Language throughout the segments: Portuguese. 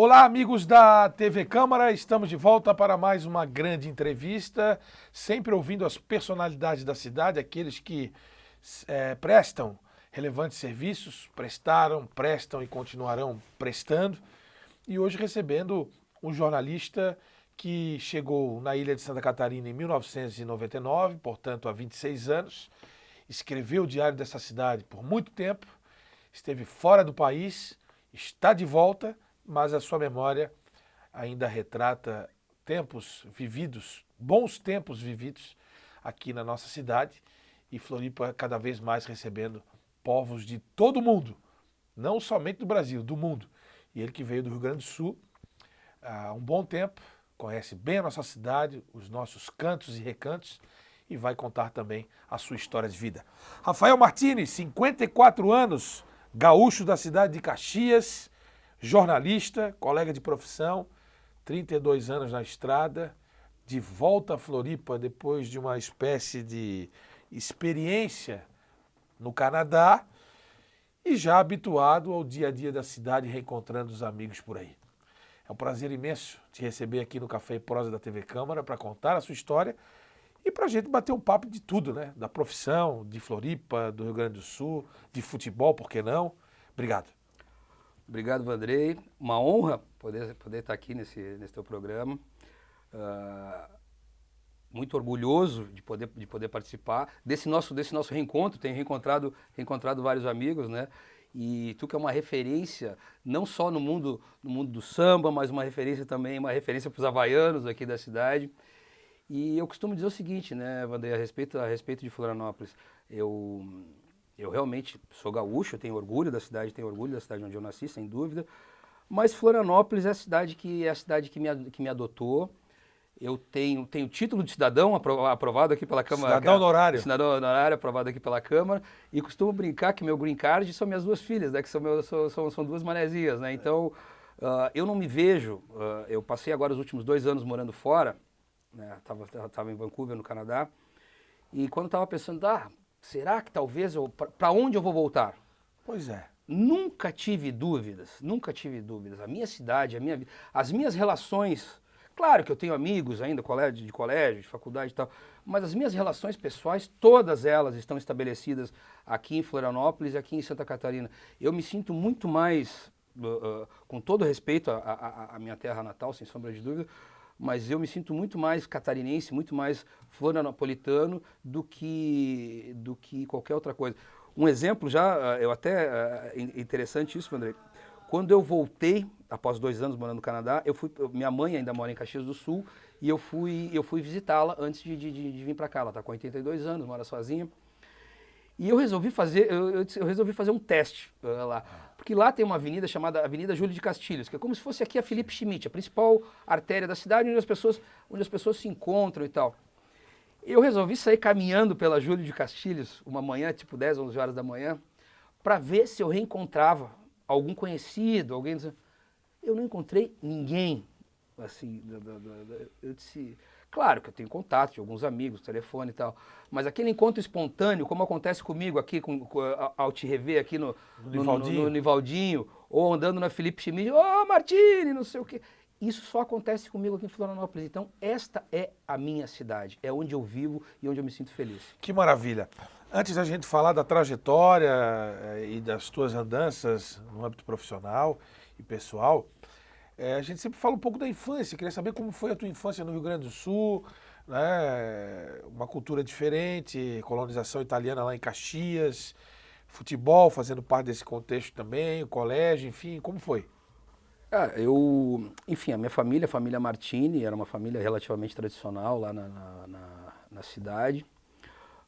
Olá, amigos da TV Câmara, estamos de volta para mais uma grande entrevista, sempre ouvindo as personalidades da cidade, aqueles que prestam relevantes serviços, prestaram, prestam e continuarão prestando. E hoje recebendo um jornalista que chegou na ilha de Santa Catarina em 1999, portanto há 26 anos, escreveu o diário dessa cidade por muito tempo, esteve fora do país, está de volta, mas a sua memória ainda retrata tempos vividos, bons tempos vividos aqui na nossa cidade, e Floripa cada vez mais recebendo povos de todo o mundo, não somente do Brasil, do mundo. E ele que veio do Rio Grande do Sul há um bom tempo, conhece bem a nossa cidade, os nossos cantos e recantos, e vai contar também a sua história de vida. Rafael Martini, 54 anos, gaúcho da cidade de Caxias, jornalista, colega de profissão, 32 anos na estrada, de volta a Floripa depois de uma espécie de experiência no Canadá e já habituado ao dia a dia da cidade, reencontrando os amigos por aí. É um prazer imenso te receber aqui no Café e Prosa da TV Câmara para contar a sua história e para a gente bater um papo de tudo, né? Da profissão, de Floripa, do Rio Grande do Sul, de futebol, por que não? Obrigado. Obrigado, Vandrei. Uma honra poder estar aqui nesse teu programa. Muito orgulhoso de poder participar desse nosso reencontro. Tenho reencontrado vários amigos, né? E tu que é uma referência, não só no mundo do samba, mas uma referência também, uma referência para os havaianos aqui da cidade. E eu costumo dizer o seguinte, né, Vandrei, a respeito de Florianópolis. Eu realmente sou gaúcho, tenho orgulho da cidade onde eu nasci, sem dúvida. Mas Florianópolis é a cidade que me adotou. Eu tenho título de cidadão aprovado aqui pela Câmara. Cidadão honorário. Cidadão honorário aprovado aqui pela Câmara. E costumo brincar que meu green card são minhas duas filhas, né? Que são duas manezinhas, né? Então, eu não me vejo... eu passei agora os últimos 2 anos morando fora, né? Tava em Vancouver, no Canadá. E quando estava pensando, será que talvez para onde eu vou voltar? Pois é. Nunca tive dúvidas. A minha cidade, as minhas relações, claro que eu tenho amigos ainda, de colégio, de faculdade e tal, mas as minhas relações pessoais, todas elas estão estabelecidas aqui em Florianópolis e aqui em Santa Catarina. Eu me sinto muito mais, com todo respeito à minha terra natal, sem sombra de dúvida, mas eu me sinto muito mais catarinense, muito mais florianopolitano do que qualquer outra coisa. Um exemplo interessante isso, André. Quando eu voltei, após 2 anos morando no Canadá, minha mãe ainda mora em Caxias do Sul, e eu fui visitá-la antes de vir para cá. Ela está com 82 anos, mora sozinha. E eu resolvi fazer um teste lá. Porque lá tem uma avenida chamada Avenida Júlio de Castilhos, que é como se fosse aqui a Felipe Schmidt, a principal artéria da cidade, onde as pessoas se encontram e tal. Eu resolvi sair caminhando pela Júlio de Castilhos, uma manhã, tipo 10, 11 horas da manhã, para ver se eu reencontrava algum conhecido, alguém... Eu não encontrei ninguém, assim, eu disse... Claro que eu tenho contato de alguns amigos, telefone e tal, mas aquele encontro espontâneo, como acontece comigo aqui, ao te rever aqui no Nivaldinho, ou andando na Felipe Schmidt, Martini, não sei o quê. Isso só acontece comigo aqui em Florianópolis. Então, esta é a minha cidade, é onde eu vivo e onde eu me sinto feliz. Que maravilha. Antes da gente falar da trajetória e das tuas andanças no âmbito profissional e pessoal, a gente sempre fala um pouco da infância. Queria saber como foi a tua infância no Rio Grande do Sul, né? Uma cultura diferente, colonização italiana lá em Caxias, futebol fazendo parte desse contexto também, o colégio, enfim, como foi? Enfim, a família Martini, era uma família relativamente tradicional lá na cidade,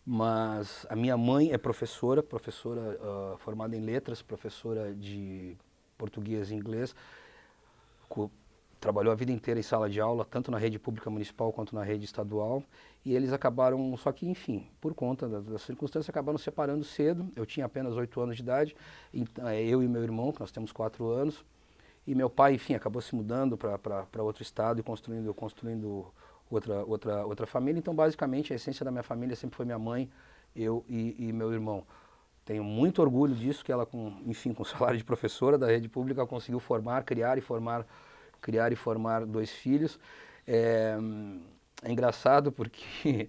mas a minha mãe é professora formada em letras, professora de português e inglês, trabalhou a vida inteira em sala de aula, tanto na rede pública municipal quanto na rede estadual, e eles acabaram, só que enfim, por conta das circunstâncias, acabaram se separando cedo. Eu tinha apenas 8 anos de idade, eu e meu irmão, que nós temos 4 anos, e meu pai, enfim, acabou se mudando para outro estado e construindo outra família. Então, basicamente, a essência da minha família sempre foi minha mãe, eu e meu irmão. Tenho muito orgulho disso, que ela, com salário de professora da rede pública, conseguiu criar e formar criar e formar 2 filhos. É engraçado porque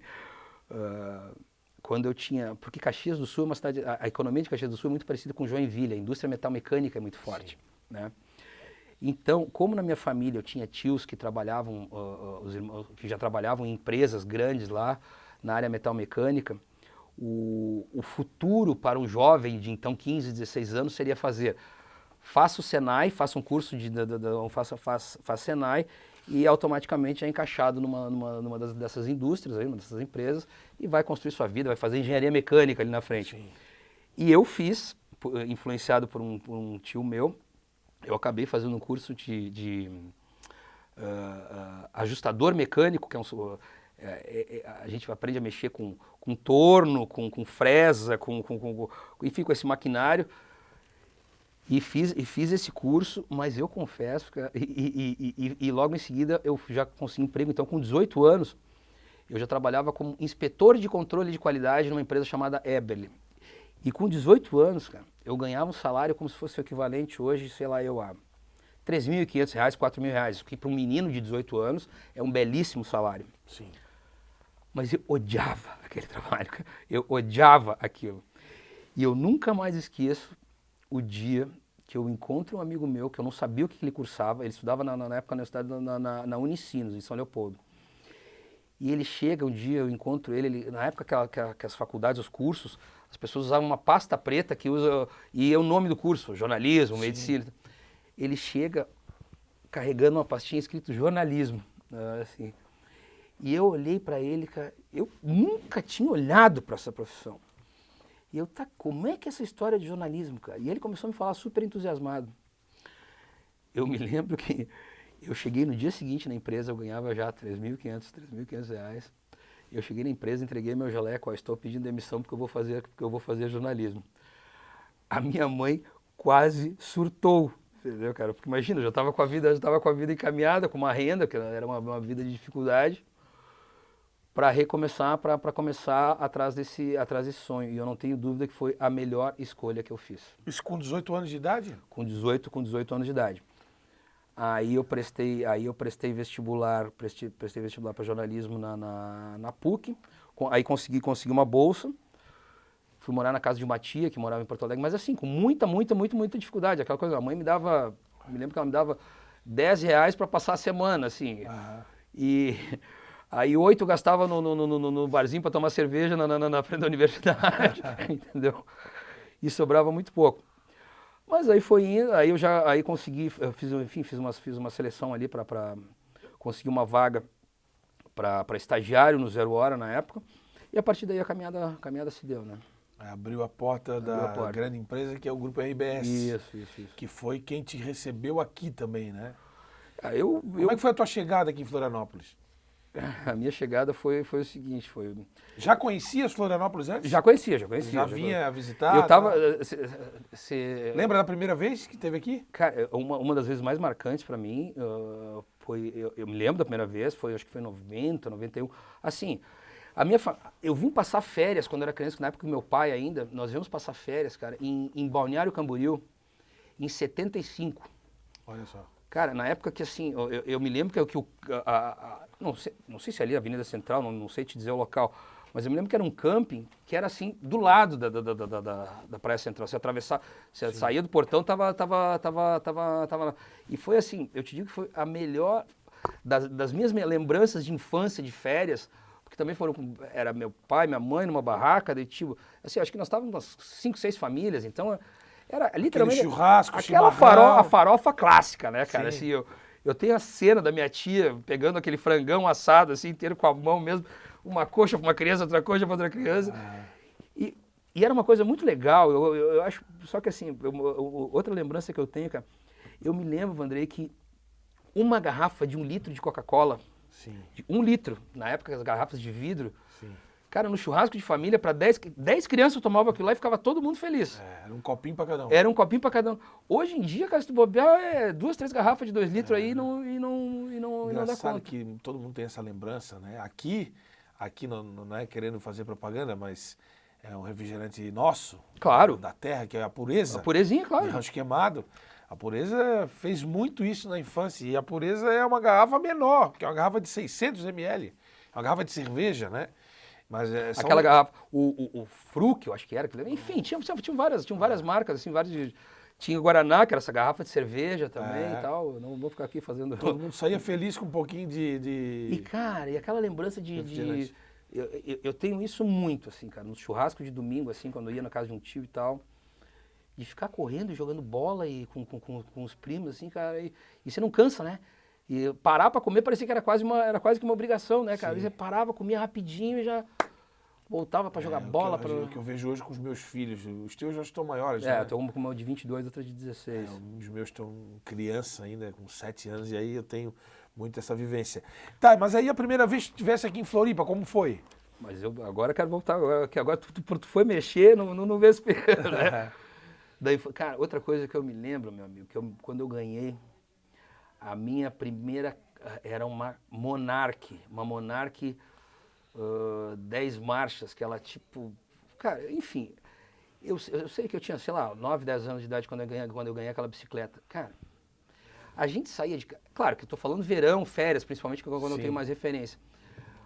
quando eu tinha... Porque Caxias do Sul é uma cidade... A economia de Caxias do Sul é muito parecida com Joinville, a indústria metal-mecânica é muito forte, né? Então, como na minha família eu tinha tios que trabalhavam, os irmãos que já trabalhavam em empresas grandes lá na área metal-mecânica, o futuro para um jovem de então 15, 16 anos seria faça o Senai, faça um curso faça Senai e automaticamente é encaixado numa dessas indústrias, aí, uma dessas empresas, e vai construir sua vida, vai fazer engenharia mecânica ali na frente. Sim. E eu fiz, influenciado por um tio meu, eu acabei fazendo um curso de ajustador mecânico, que a gente aprende a mexer com torno, com fresa, enfim, com esse maquinário. E fiz esse curso, mas eu confesso, e logo em seguida eu já consegui emprego. Então, com 18 anos, eu já trabalhava como inspetor de controle de qualidade numa empresa chamada Eberle. E com 18 anos, cara, eu ganhava um salário como se fosse o equivalente hoje, sei lá, a R$3.500, R$4.000, que para um menino de 18 anos é um belíssimo salário. Sim. Mas eu odiava aquele trabalho, cara. Eu odiava aquilo. E eu nunca mais esqueço o dia que eu encontro um amigo meu, que eu não sabia o que ele cursava, ele estudava na época na universidade na Unicinos, em São Leopoldo. E ele chega um dia, eu encontro ele na época que as faculdades, os cursos, as pessoas usavam uma pasta preta que usa, e é o nome do curso, jornalismo, sim, medicina. Ele chega carregando uma pastinha escrito jornalismo, assim. E eu olhei para ele, cara, eu nunca tinha olhado para essa profissão. E eu, como é que é essa história de jornalismo, cara? E ele começou a me falar super entusiasmado. Eu me lembro que eu cheguei no dia seguinte na empresa, eu ganhava já R$3.500 Eu cheguei na empresa, entreguei meu jaleco, estou pedindo demissão porque eu vou fazer jornalismo. A minha mãe quase surtou, entendeu, cara? Porque imagina, eu já estava com a vida encaminhada, com uma renda, que era uma vida de dificuldade, para recomeçar, para começar atrás desse sonho. E eu não tenho dúvida que foi a melhor escolha que eu fiz. Isso com 18 anos de idade? Com 18 anos de idade. Aí eu prestei vestibular para jornalismo na PUC, aí consegui uma bolsa, fui morar na casa de uma tia que morava em Porto Alegre, mas assim, com muita dificuldade, aquela coisa, a mãe me lembro que ela me dava R$10 para passar a semana, assim, e aí 8 eu gastava no barzinho para tomar cerveja na frente da universidade, entendeu? E sobrava muito pouco. Mas aí foi indo, aí consegui, fiz uma seleção ali para conseguir uma vaga para estagiário no Zero Hora na época, e a partir daí a caminhada se deu, né? Abriu a porta da grande empresa que é o Grupo RBS. Isso. Que foi quem te recebeu aqui também, né? Como é que foi a tua chegada aqui em Florianópolis? A minha chegada foi o seguinte, Já conhecias Florianópolis antes? Já conhecia. Já vinha visitar? Eu tava... Lembra da primeira vez que esteve aqui? Cara, uma das vezes mais marcantes para mim foi... Eu me lembro da primeira vez, acho que foi em 90, 91. Assim, eu vim passar férias quando eu era criança, na época do meu pai ainda, nós viemos passar férias, cara, em Balneário Camboriú, em 75. Olha só. Cara, na época que assim, eu me lembro que não sei se ali é a Avenida Central, não sei te dizer o local, mas eu me lembro que era um camping que era assim, do lado da Praia Central. Você atravessava, você saía do portão, tava lá. E foi assim, eu te digo que foi a melhor das minhas lembranças de infância, de férias, porque também era meu pai, minha mãe numa barraca, daí tipo, assim, acho que nós estávamos umas 5, 6 famílias, então... Era literalmente aquele churrasco, aquela farofa clássica, né, cara? Assim, eu tenho a cena da minha tia pegando aquele frangão assado assim inteiro com a mão mesmo, uma coxa para uma criança, outra coxa para outra criança. E era uma coisa muito legal. Eu acho, só que assim, outra lembrança que eu tenho, cara, eu me lembro, Vandrei, que uma garrafa de 1 litro de Coca-Cola, de 1 litro, na época as garrafas de vidro, cara, no churrasco de família, para 10 crianças tomavam aquilo lá e ficava todo mundo feliz. Era um copinho para cada um. Era um copinho para cada um. Hoje em dia, cara, se tu bobear, 2, 3 garrafas de 2 litros aí e não dá conta. Que todo mundo tem essa lembrança, né? Aqui não é querendo fazer propaganda, mas é um refrigerante nosso. Claro. Da terra, que é a pureza. A purezinha, claro. De rancho queimado. A Pureza fez muito isso na infância. E a Pureza é uma garrafa menor, que é uma garrafa de 600 ml. É uma garrafa de cerveja, né? Mas Aquela garrafa, o Fruc, eu acho que era, enfim, tinha várias marcas, assim, tinha o Guaraná, que era essa garrafa de cerveja também e tal. Eu não vou ficar aqui fazendo. Todo mundo saía feliz com um pouquinho E, cara, e aquela lembrança eu tenho isso muito, assim, cara, no churrasco de domingo, assim, quando eu ia na casa de um tio e tal, de ficar correndo e jogando bola e com os primos, assim, cara, e você não cansa, né? E parar pra comer parecia que era quase que uma obrigação, né, cara? Sim. Você parava, comia rapidinho e já voltava pra jogar bola. O que eu vejo hoje com os meus filhos, os teus já estão maiores, né? Eu tenho uma com uma de 22, outra de 16. Um dos meus estão criança ainda, com 7 anos, e aí eu tenho muito essa vivência. Tá, mas aí a primeira vez que estivesse aqui em Floripa, como foi? Mas eu agora quero voltar, agora tu foi mexer no vespeiro, né? Daí, cara, outra coisa que eu me lembro, meu amigo, quando eu ganhei, a minha primeira era uma Monarch 10 marchas, que ela tipo, cara, enfim, eu sei que eu tinha, sei lá, 9, 10 anos de idade quando eu ganhei aquela bicicleta. Cara, a gente saía de... Claro que eu tô falando verão, férias, principalmente quando eu tenho mais referência.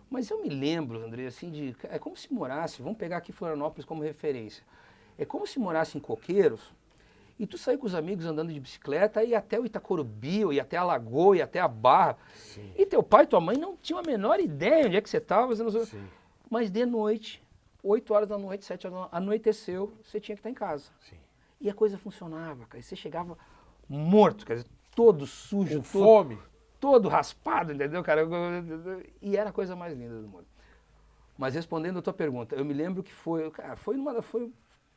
Mas eu me lembro, André, assim, é como se morasse, vamos pegar aqui Florianópolis como referência, é como se morasse em Coqueiros e tu sair com os amigos andando de bicicleta e ir até o Itacorubi, ou ir até a Lagoa, ir até a Barra. Sim. E teu pai e tua mãe não tinham a menor ideia onde é que você estava. Mas de noite, 8 horas da noite, 7 horas da noite, anoiteceu, você tinha que estar em casa. Sim. E a coisa funcionava, cara. E você chegava morto, quer dizer, todo sujo. Com fome. Todo raspado, entendeu, cara? E era a coisa mais linda do mundo. Mas respondendo a tua pergunta, eu me lembro que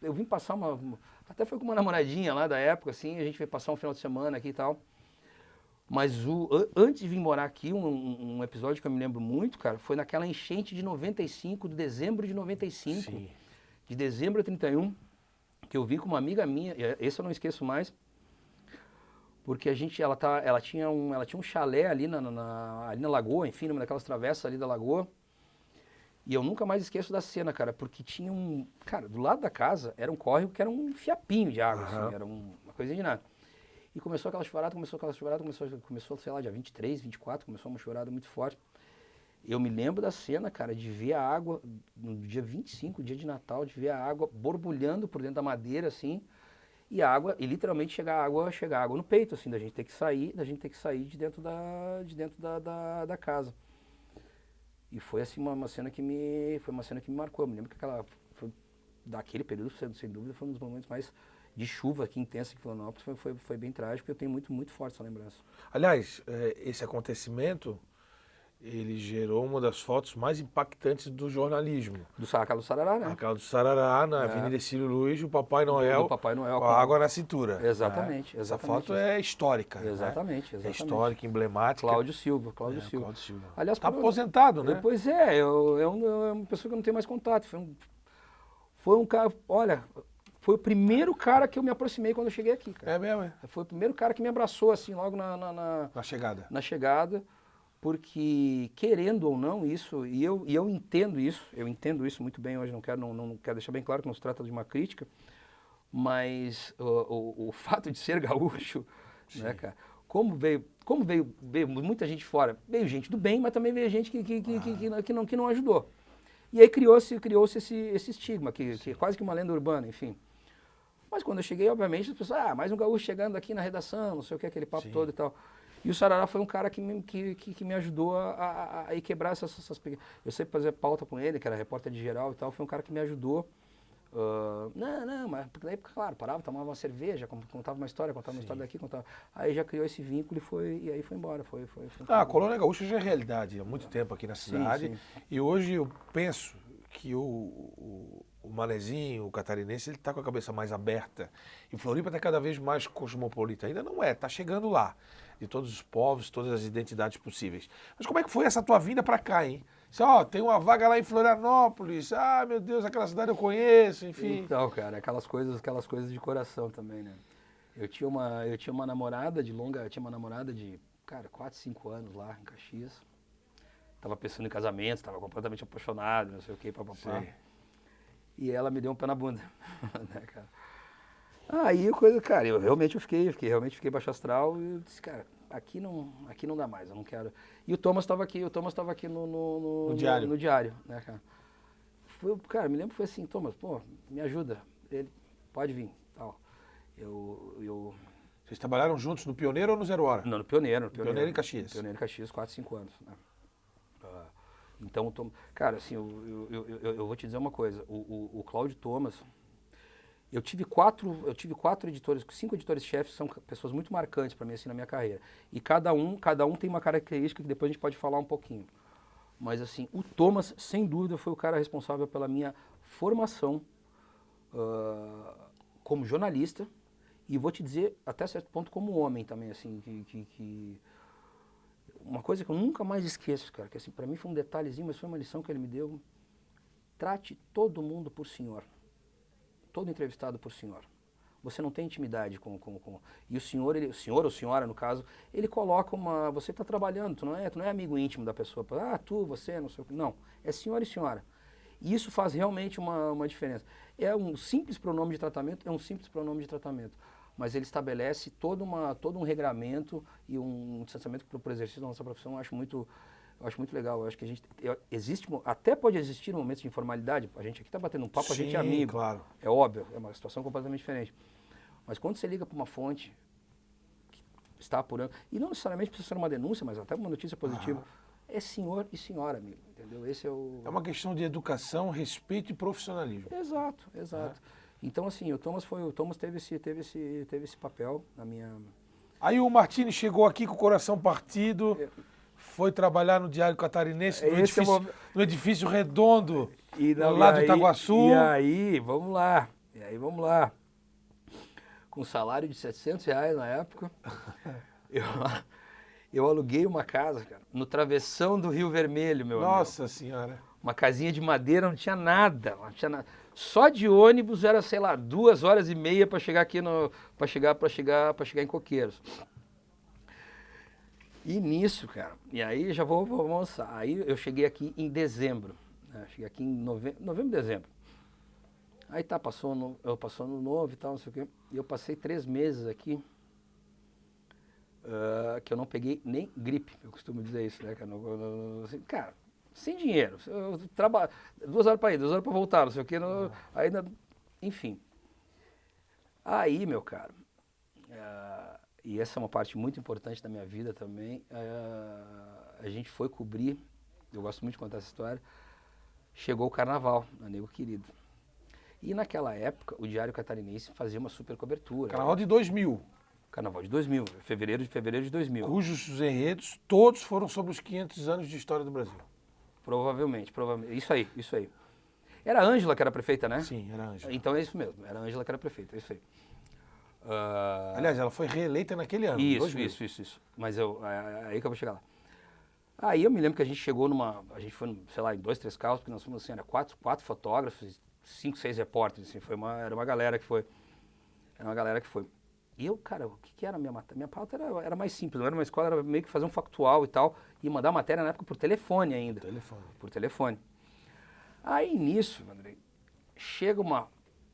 eu vim passar até foi com uma namoradinha lá da época, assim, a gente veio passar um final de semana aqui e tal. Mas antes de vir morar aqui, um episódio que eu me lembro muito, cara, foi naquela enchente de 95, de dezembro de 95. Sim. De dezembro a 31, que eu vim com uma amiga minha, esse eu não esqueço mais, porque ela tinha um chalé ali ali na lagoa, enfim, numa daquelas travessas ali da lagoa. E eu nunca mais esqueço da cena, cara, porque tinha cara, do lado da casa era um córrego que era um fiapinho de água, assim, era uma coisinha de nada. E começou aquela chuvarada, começou, sei lá, dia 23, 24, começou uma chuvarada muito forte. Eu me lembro da cena, cara, de ver a água, no dia 25, dia de Natal, de ver a água borbulhando por dentro da madeira, assim, e literalmente chegar água no peito, assim, da gente ter que sair de dentro da casa. E foi assim uma cena que me marcou. Eu me lembro que daquele período, sem dúvida, foi um dos momentos mais de chuva aqui intensa em Florianópolis. Foi bem trágico e eu tenho muito, muito forte essa lembrança. Aliás, esse acontecimento, ele gerou uma das fotos mais impactantes do jornalismo. Aquela do Sarará, né? Aquela do Sarará, na Avenida Ercílio Luz, o Papai Noel, com a água na cintura. Exatamente. Essa foto é histórica. Exatamente. É histórica, emblemática. Cláudio Silva. Aliás, está aposentado, né? Pois é, é uma pessoa que eu não tenho mais contato. Foi um cara, olha, foi o primeiro cara que eu me aproximei quando eu cheguei aqui, cara. É mesmo, é? Foi o primeiro cara que me abraçou, assim, logo na chegada. Na chegada. Porque, querendo ou não, isso, e eu entendo isso muito bem hoje, não quero deixar bem claro que não se trata de uma crítica, mas o fato de ser gaúcho, né, cara, como veio muita gente fora, veio gente do bem, mas também veio gente que não ajudou. E aí criou-se esse estigma, que é quase que uma lenda urbana, enfim. Mas quando eu cheguei, obviamente, as pessoas, mais um gaúcho chegando aqui na redação, não sei o que, aquele papo todo e tal. E o Sarará foi um cara que me ajudou a quebrar essas pequenas... Eu sempre fazia pauta com ele, que era repórter de geral e tal, foi um cara que me ajudou. Mas porque daí, claro, parava, tomava uma cerveja, contava uma história daqui, aí já criou esse vínculo e aí foi embora. A Colônia Gaúcha já é realidade há muito tempo aqui na cidade. Sim. E hoje eu penso que o manezinho, o catarinense, ele está com a cabeça mais aberta. E Floripa está cada vez mais cosmopolita. Ainda não está chegando lá. De todos os povos, todas as identidades possíveis. Mas como é que foi essa tua vinda para cá, hein? Tem uma vaga lá em Florianópolis, meu Deus, aquela cidade eu conheço, enfim. Então, cara, aquelas coisas de coração também, né? Eu tinha uma namorada de, cara, 4, 5 anos lá em Caxias. Tava pensando em casamento, tava completamente apaixonado, não sei o que, papapá. E ela me deu um pé na bunda, né, cara? Aí, coisa, cara, eu fiquei baixo astral e eu disse, cara, aqui não dá mais, eu não quero. E o Thomas estava aqui No diário. no diário, né, cara? Cara, me lembro que foi assim, Thomas, pô, me ajuda. Ele, pode vir, tal. Eu Vocês trabalharam juntos no Pioneiro ou no Zero Hora? Não, no Pioneiro. Pioneiro em Caxias. Pioneiro em Caxias, 4, 5 anos. Né? Então, cara, assim, eu vou te dizer uma coisa. O Cláudio Thomas, eu tive 5 editores-chefes que são pessoas muito marcantes para mim, assim, na minha carreira. E cada um tem uma característica que depois a gente pode falar um pouquinho. Mas, assim, o Thomas, sem dúvida, foi o cara responsável pela minha formação como jornalista. E vou te dizer, até certo ponto, como homem também, assim, uma coisa que eu nunca mais esqueço, cara, que assim, para mim foi um detalhezinho, mas foi uma lição que ele me deu. Trate todo mundo por senhor. Todo entrevistado por senhor. Você não tem intimidade com... E o senhor ou senhora, no caso, ele coloca uma... Você está trabalhando, tu não é amigo íntimo da pessoa. Você, não sei o que. Não, é senhor e senhora. E isso faz realmente uma diferença. É um simples pronome de tratamento, mas ele estabelece todo um regramento e um distanciamento para o exercício da nossa profissão. Eu acho muito legal. Eu acho que até pode existir momentos de informalidade. A gente aqui está batendo um papo, a gente é amigo. Claro. É óbvio, é uma situação completamente diferente. Mas quando você liga para uma fonte que está apurando, e não necessariamente precisa ser uma denúncia, mas até uma notícia positiva, é senhor e senhora, amigo, entendeu? Esse é o... É uma questão de educação, respeito e profissionalismo. Exato. Então, assim, o Thomas teve esse papel na minha... Aí o Martini chegou aqui com o coração partido, foi trabalhar no Diário Catarinense, no edifício redondo, lá do Itaguaçu. E aí, vamos lá. Com um salário de R$700 na época, eu aluguei uma casa, cara, no travessão do Rio Vermelho, meu amigo. Nossa Senhora. Uma casinha de madeira, não tinha nada. Só de ônibus era, sei lá, 2h30 para chegar aqui para chegar em Coqueiros. E nisso, cara, e aí já vou avançar. Aí eu cheguei aqui em dezembro, né? Cheguei aqui em novembro, dezembro. Aí passou no novo e tal, não sei o quê. E eu passei 3 meses aqui, que eu não peguei nem gripe, eu costumo dizer isso, né? Cara, sem dinheiro, eu trabalho 2 horas para ir, 2 horas para voltar, não sei o quê, ainda, enfim. Aí, meu caro, e essa é uma parte muito importante da minha vida também, a gente foi cobrir, eu gosto muito de contar essa história, chegou o Carnaval, amigo querido. E naquela época, o Diário Catarinense fazia uma super cobertura. Carnaval de 2000. Carnaval de 2000, fevereiro de 2000. Cujos enredos todos foram sobre os 500 anos de história do Brasil. Provavelmente. Isso aí. Era a Ângela que era prefeita, né? Sim, era a Ângela. Então é isso mesmo, era a Ângela que era prefeita, é isso aí. Aliás, ela foi reeleita naquele ano. Isso. Mas aí que eu vou chegar lá. Aí eu me lembro que a gente chegou a gente foi, sei lá, em 2, 3 carros, porque nós fomos assim, era 4 fotógrafos, 5, 6 repórteres, assim, era uma galera que foi. E eu, cara, o que era a minha matéria? Minha pauta era mais simples, não era uma escola, era meio que fazer um factual e tal, e mandar matéria na época por telefone ainda. Por telefone. Aí nisso, Andrei,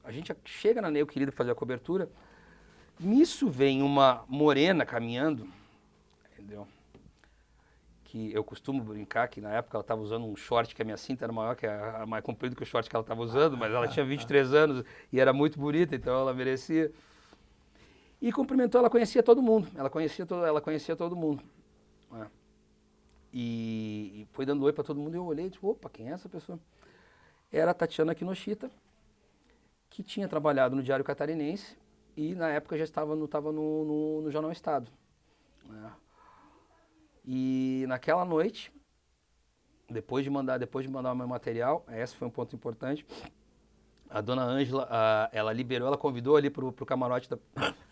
a gente chega na Neu Querido fazer a cobertura, nisso vem uma morena caminhando, entendeu? Que eu costumo brincar que na época ela estava usando um short que a minha cinta era maior, mais comprido que o short que ela estava usando, mas ela tinha 23 anos e era muito bonita, então ela merecia. E cumprimentou, ela conhecia todo mundo, ela conhecia todo mundo. E foi dando oi para todo mundo e eu olhei e disse, opa, quem é essa pessoa? Era a Tatiana Kinoshita, que tinha trabalhado no Diário Catarinense e na época já estava no Jornal Estado. E naquela noite, depois de mandar o meu material, esse foi um ponto importante, a dona Ângela, ela convidou ali pro camarote da...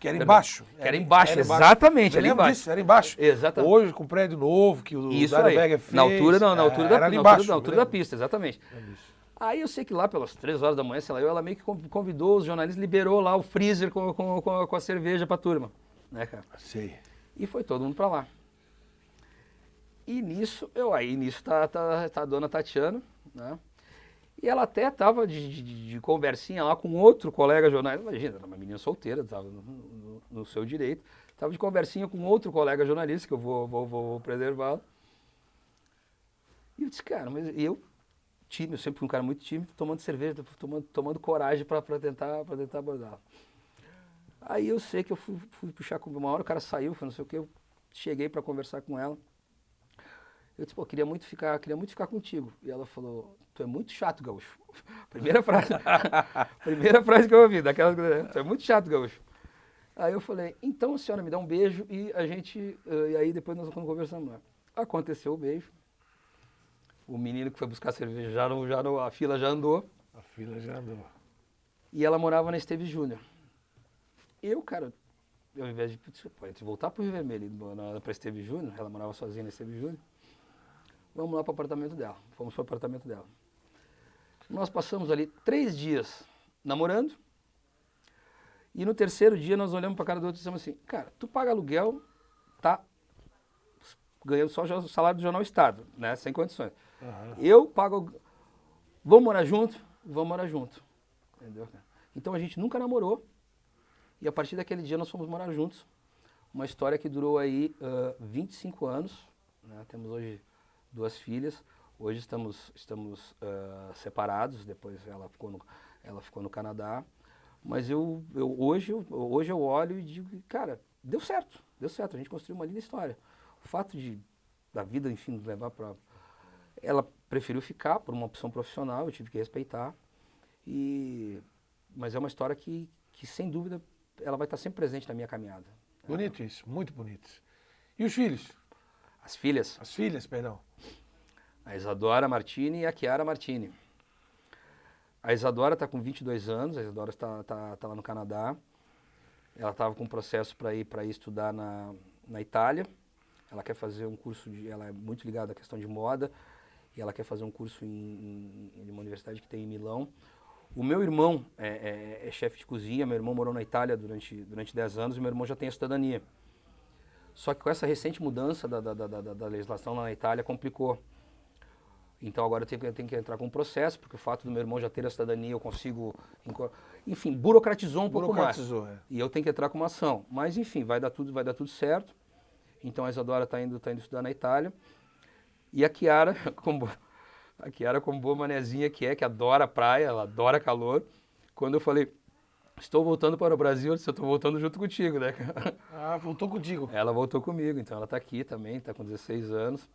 Que era embaixo. Era embaixo, exatamente, ali embaixo. Disso, era embaixo. Exatamente. Hoje, com o prédio novo, que o Dário Berger fez. Na altura da pista, exatamente. Aí eu sei que lá pelas 3 horas da manhã, sei lá, ela meio que convidou os jornalistas, liberou lá o freezer com a cerveja pra turma, né, cara? Sei. E foi todo mundo pra lá. E nisso tá a dona Tatiana, né? E ela até estava de conversinha lá com outro colega jornalista. Imagina, era uma menina solteira, estava no seu direito. Estava de conversinha com outro colega jornalista, que eu vou preservá-lo. E eu disse, cara, mas eu sempre fui um cara muito tímido, tomando cerveja, tomando coragem para tentar abordá-la. Aí eu sei que eu fui puxar com uma hora, o cara saiu, foi não sei o que, eu cheguei para conversar com ela. Eu disse, pô, queria muito ficar contigo. E ela falou, tu é muito chato, gaúcho. Primeira frase que eu ouvi, daquela, tu é muito chato, gaúcho. Aí eu falei, então a senhora me dá um beijo e e aí depois nós vamos conversando lá. Aconteceu o beijo. O menino que foi buscar cerveja a fila já andou. A fila já andou. E ela morava na Esteves Júnior. Eu, cara, ao invés de voltar pro Rio Vermelho para Esteves Júnior, ela morava sozinha na Esteves Júnior, vamos lá pro apartamento dela. Fomos pro apartamento dela. Nós passamos ali 3 dias namorando. E no terceiro dia nós olhamos pra cara do outro e dissemos assim, cara, tu paga aluguel, tá ganhando só o salário do Jornal Estado, né? Sem condições. Uhum. Eu pago. Vamos morar junto? Vamos morar junto. Entendeu? Então a gente nunca namorou. E a partir daquele dia nós fomos morar juntos. Uma história que durou aí 25 anos. Né? Temos hoje 2 filhas. Hoje estamos separados. Depois ela ficou no Canadá. Mas hoje eu olho e digo, cara, deu certo. Deu certo. A gente construiu uma linda história. O fato da vida, enfim, nos levar para... Ela preferiu ficar por uma opção profissional, eu tive que respeitar. Mas é uma história que, sem dúvida, ela vai estar sempre presente na minha caminhada. Bonito isso, muito bonito. E os filhos? As filhas? As filhas, perdão. A Isadora Martini e a Chiara Martini. A Isadora está com 22 anos, a Isadora tá lá no Canadá. Ela estava com um processo para ir estudar na Itália. Ela quer fazer um curso, ela é muito ligada à questão de moda, e ela quer fazer um curso em uma universidade que tem em Milão. O meu irmão é chefe de cozinha, meu irmão morou na Itália durante 10 anos e meu irmão já tem a cidadania. Só que com essa recente mudança da legislação lá na Itália complicou. Então agora eu tenho que entrar com um processo, porque o fato do meu irmão já ter a cidadania eu consigo... Enfim, burocratizou um pouco mais. E eu tenho que entrar com uma ação. Mas enfim, vai dar tudo certo. Então a Isadora está indo estudar na Itália. E a Chiara, como boa manezinha que adora a praia, ela adora calor. Quando eu falei, estou voltando para o Brasil, eu disse, eu estou voltando junto contigo, né? Ah, voltou contigo. Ela voltou comigo, então ela está aqui também, está com 16 anos.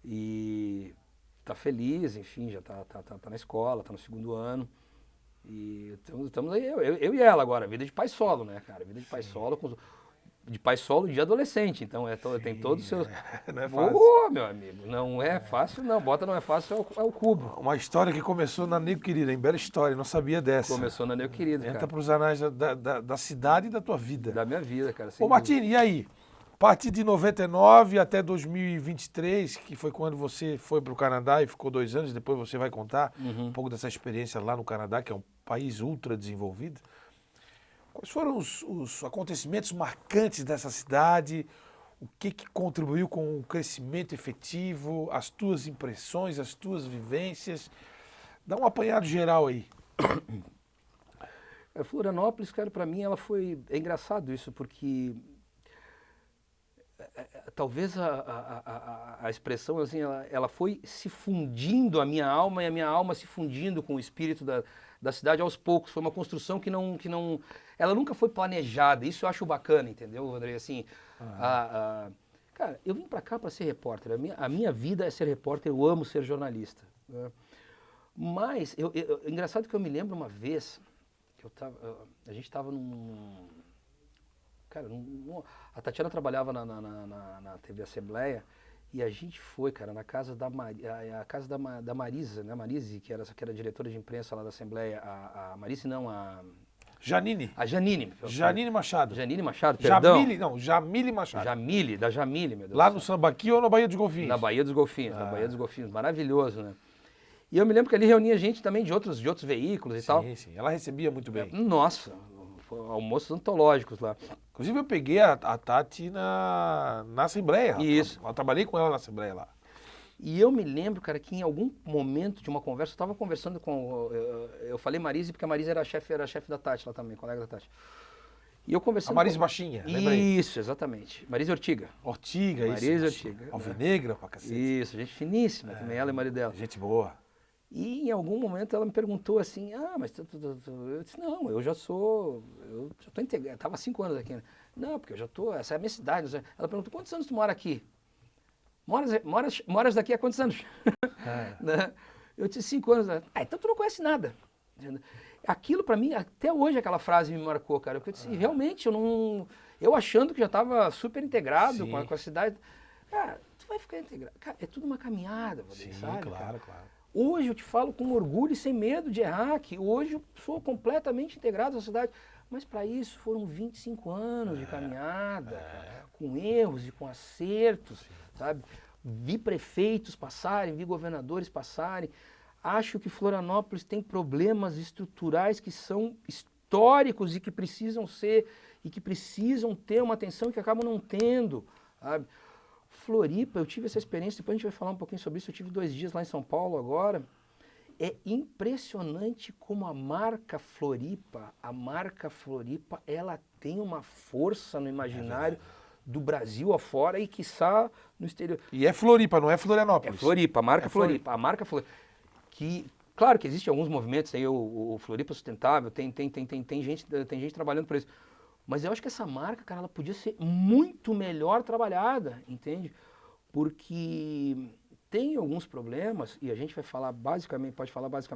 E está feliz, enfim, já tá na escola, está no 2º ano. E estamos aí, eu e ela agora, vida de pai solo, né, cara? Vida de pai solo de pai solo de adolescente, então tem todos os seus... Não é fácil. Meu amigo, não é fácil não, bota não é fácil é o cubo. Uma história que começou na Nego Querido, hein? Bela história, não sabia dessa. Começou na Nego Querido, cara. Entra para os anais da cidade e da tua vida. Da minha vida, cara. Ô Martini, e aí? A partir de 99 até 2023, que foi quando você foi para o Canadá e ficou 2 anos, depois você vai contar um pouco dessa experiência lá no Canadá, que é um país ultra desenvolvido. Quais foram os acontecimentos marcantes dessa cidade? O que contribuiu com o crescimento efetivo? As tuas impressões, as tuas vivências? Dá um apanhado geral aí. Florianópolis, cara, para mim ela foi... É engraçado isso, porque talvez a expressão, assim, ela foi se fundindo a minha alma e a minha alma se fundindo com o espírito da cidade aos poucos. Foi uma construção que não ela nunca foi planejada. Isso eu acho bacana, entendeu, André? Assim, cara, eu vim para cá para ser repórter. A minha vida é ser repórter. Eu amo ser jornalista. Né? Mas engraçado que eu me lembro uma vez que a gente estava num... Cara, a Tatiana trabalhava na TV Assembleia e a gente foi, cara, na casa da Marisa, né? Marise, que era diretora de imprensa lá da Assembleia. A Marise não, Janine. A Janine. Janine Machado. Janine Machado, perdão. Jamile Machado. Da Jamile, meu Deus. Lá no Sambaqui ou na Bahia dos Golfinhos? Na Bahia dos Golfinhos, na Bahia dos Golfinhos. Maravilhoso, né? E eu me lembro que ali reunia gente também de outros veículos e tal. Sim, ela recebia muito bem. Nossa, almoços antológicos lá. Inclusive eu peguei a Tati na Assembleia. Isso. Eu trabalhei com ela na Assembleia lá. E eu me lembro, cara, que em algum momento de uma conversa, eu estava conversando com... Eu falei Marise, porque a Marise era chefe da Tati lá também, colega da Tati. E eu conversando A Marise baixinha, lembra aí? Isso, exatamente. Marise Ortiga. Ortiga, isso. Marise Ortiga. Alvinegra pra cacete. Isso, gente finíssima também, ela e o marido dela. Gente boa. E em algum momento ela me perguntou assim, mas eu disse, não, eu já tô integrado, estava há 5 anos aqui, né? Não, porque eu já tô, essa é a minha cidade. Ela perguntou, quantos anos tu mora aqui? Moras daqui há quantos anos? Né? Eu disse 5 anos. Então tu não conhece nada. Aquilo pra mim, até hoje aquela frase me marcou, cara. Porque eu disse, realmente, eu achando que já estava super integrado com a cidade. Cara, tu vai ficar integrado. Cara, é tudo uma caminhada, sabe? Claro. Hoje eu te falo com orgulho e sem medo de errar, que hoje eu sou completamente integrado na cidade. Mas para isso foram 25 anos de caminhada, com erros e com acertos, sabe? Vi prefeitos passarem, vi governadores passarem. Acho que Florianópolis tem problemas estruturais que são históricos e que precisam ter uma atenção que acabam não tendo, sabe? Floripa, eu tive essa experiência, depois a gente vai falar um pouquinho sobre isso, eu tive 2 dias lá em São Paulo agora. É impressionante como a marca Floripa, ela tem uma força no imaginário do Brasil afora e quiçá no exterior. E é Floripa, não é Florianópolis. É Floripa, a marca Floripa. A marca Floripa. Que, claro que existem alguns movimentos aí, o Floripa Sustentável, tem gente trabalhando por isso. Mas eu acho que essa marca, cara, ela podia ser muito melhor trabalhada, entende? Porque tem alguns problemas, e a gente vai falar basicamente,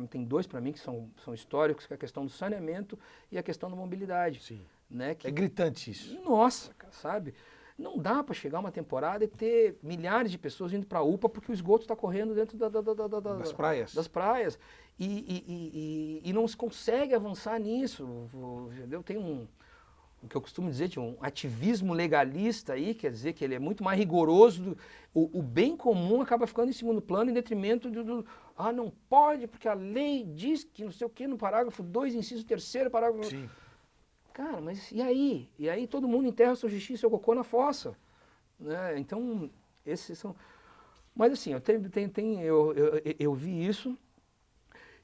tem 2 para mim que são históricos, que é a questão do saneamento e a questão da mobilidade. Sim. Né? Que, é gritante isso. Nossa, cara, sabe? Não dá para chegar uma temporada e ter milhares de pessoas indo para a UPA porque o esgoto está correndo dentro das praias. Das praias. E não se consegue avançar nisso. Entendeu? Tem o que eu costumo dizer de um ativismo legalista aí, quer dizer que ele é muito mais rigoroso. O bem comum acaba ficando em segundo plano em detrimento não pode, porque a lei diz que não sei o que no parágrafo 2, inciso 3º, parágrafo... Sim. Cara, mas e aí? E aí todo mundo enterra sua justiça e seu cocô na fossa. Né? Então, esses são... Mas assim, eu vi isso.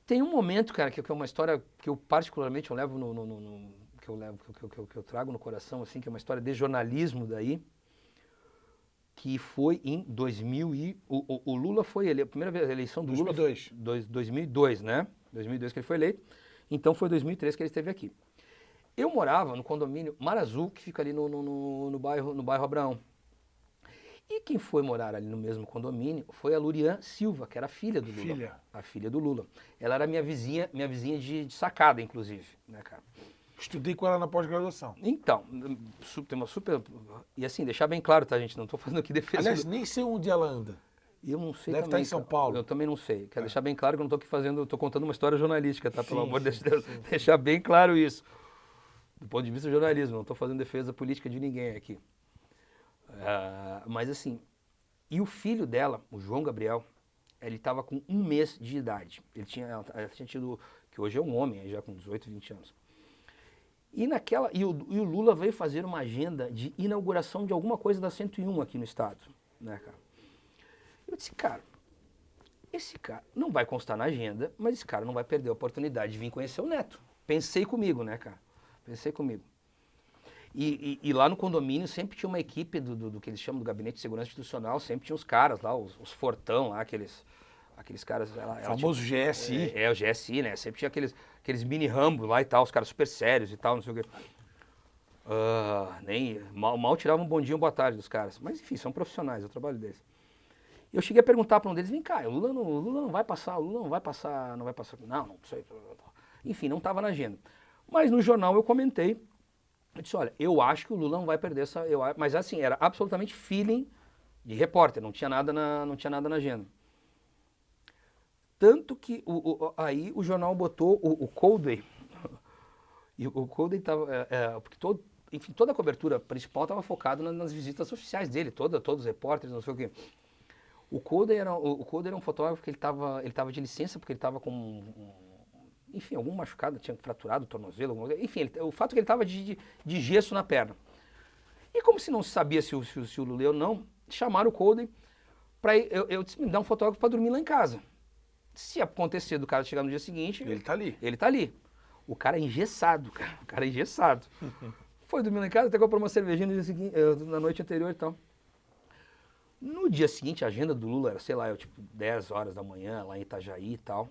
Tem um momento, cara, que é uma história que eu particularmente eu levo que eu trago no coração, assim, que é uma história de jornalismo daí, que foi em 2000 o Lula foi a primeira vez a eleição do 2002. Lula... 2002, né? 2002 que ele foi eleito. Então foi 2003 que ele esteve aqui. Eu morava no condomínio Mar Azul, que fica ali no bairro Abraão. E quem foi morar ali no mesmo condomínio foi a Lurian Silva, que era a filha do Lula. A filha do Lula. Ela era minha vizinha de sacada, inclusive, né, cara? Estudei com ela na pós-graduação. Então, tem uma super... E assim, deixar bem claro, tá, gente? Não estou fazendo aqui defesa... Aliás, nem sei onde ela anda. Eu não sei Deve também. estar em São Paulo. Eu também não sei. Quero deixar bem claro que eu não estou contando uma história jornalística, tá? Pelo amor de Deus. Deixar bem claro isso. Do ponto de vista do jornalismo, não estou fazendo defesa política de ninguém aqui. Mas assim, e o filho dela, o João Gabriel, ele estava com 1 mês de idade. Ela tinha tido, que hoje é um homem, já com 18, 20 anos. E o Lula veio fazer uma agenda de inauguração de alguma coisa da 101 aqui no estado, né, cara? Eu disse, cara, esse cara não vai constar na agenda, mas esse cara não vai perder a oportunidade de vir conhecer o neto. Pensei comigo, né, cara? Pensei comigo. E lá no condomínio sempre tinha uma equipe do que eles chamam do Gabinete de Segurança Institucional, sempre tinha os caras lá, os fortão lá, aqueles caras... O famoso GSI. O GSI, né? Sempre tinha aqueles mini Rambo lá e tal, os caras super sérios e tal, não sei o quê. Mal tiravam um bom dia, boa tarde dos caras. Mas enfim, são profissionais, é o trabalho deles. Eu cheguei a perguntar para um deles, vem cá, o Lula não vai passar, não sei. Enfim, não estava na agenda. Mas no jornal eu comentei, eu disse, olha, eu acho que o Lula não vai perder essa... Mas assim, era absolutamente feeling de repórter, não tinha nada na agenda. Tanto que aí o jornal botou o Coldway, e o Coldway estava... porque toda a cobertura principal estava focada nas visitas oficiais dele, todos os repórteres, não sei o quê. O Coldway era um fotógrafo que ele estava de licença porque ele estava com... Enfim, algum machucado, tinha fraturado o tornozelo, enfim, o fato é que ele estava de gesso na perna. E como se não se sabia se o Lula ou não, chamaram o Coldway eu disse, me dá um fotógrafo para dormir lá em casa. Se acontecer do cara chegar no dia seguinte... Ele tá ali. Ele tá ali. O cara é engessado, cara. O cara é engessado. Foi dormir lá em casa, até comprou uma cervejinha no dia seguinte, na noite anterior e tal. No dia seguinte, a agenda do Lula era, sei lá, tipo 10 horas da manhã, lá em Itajaí e tal.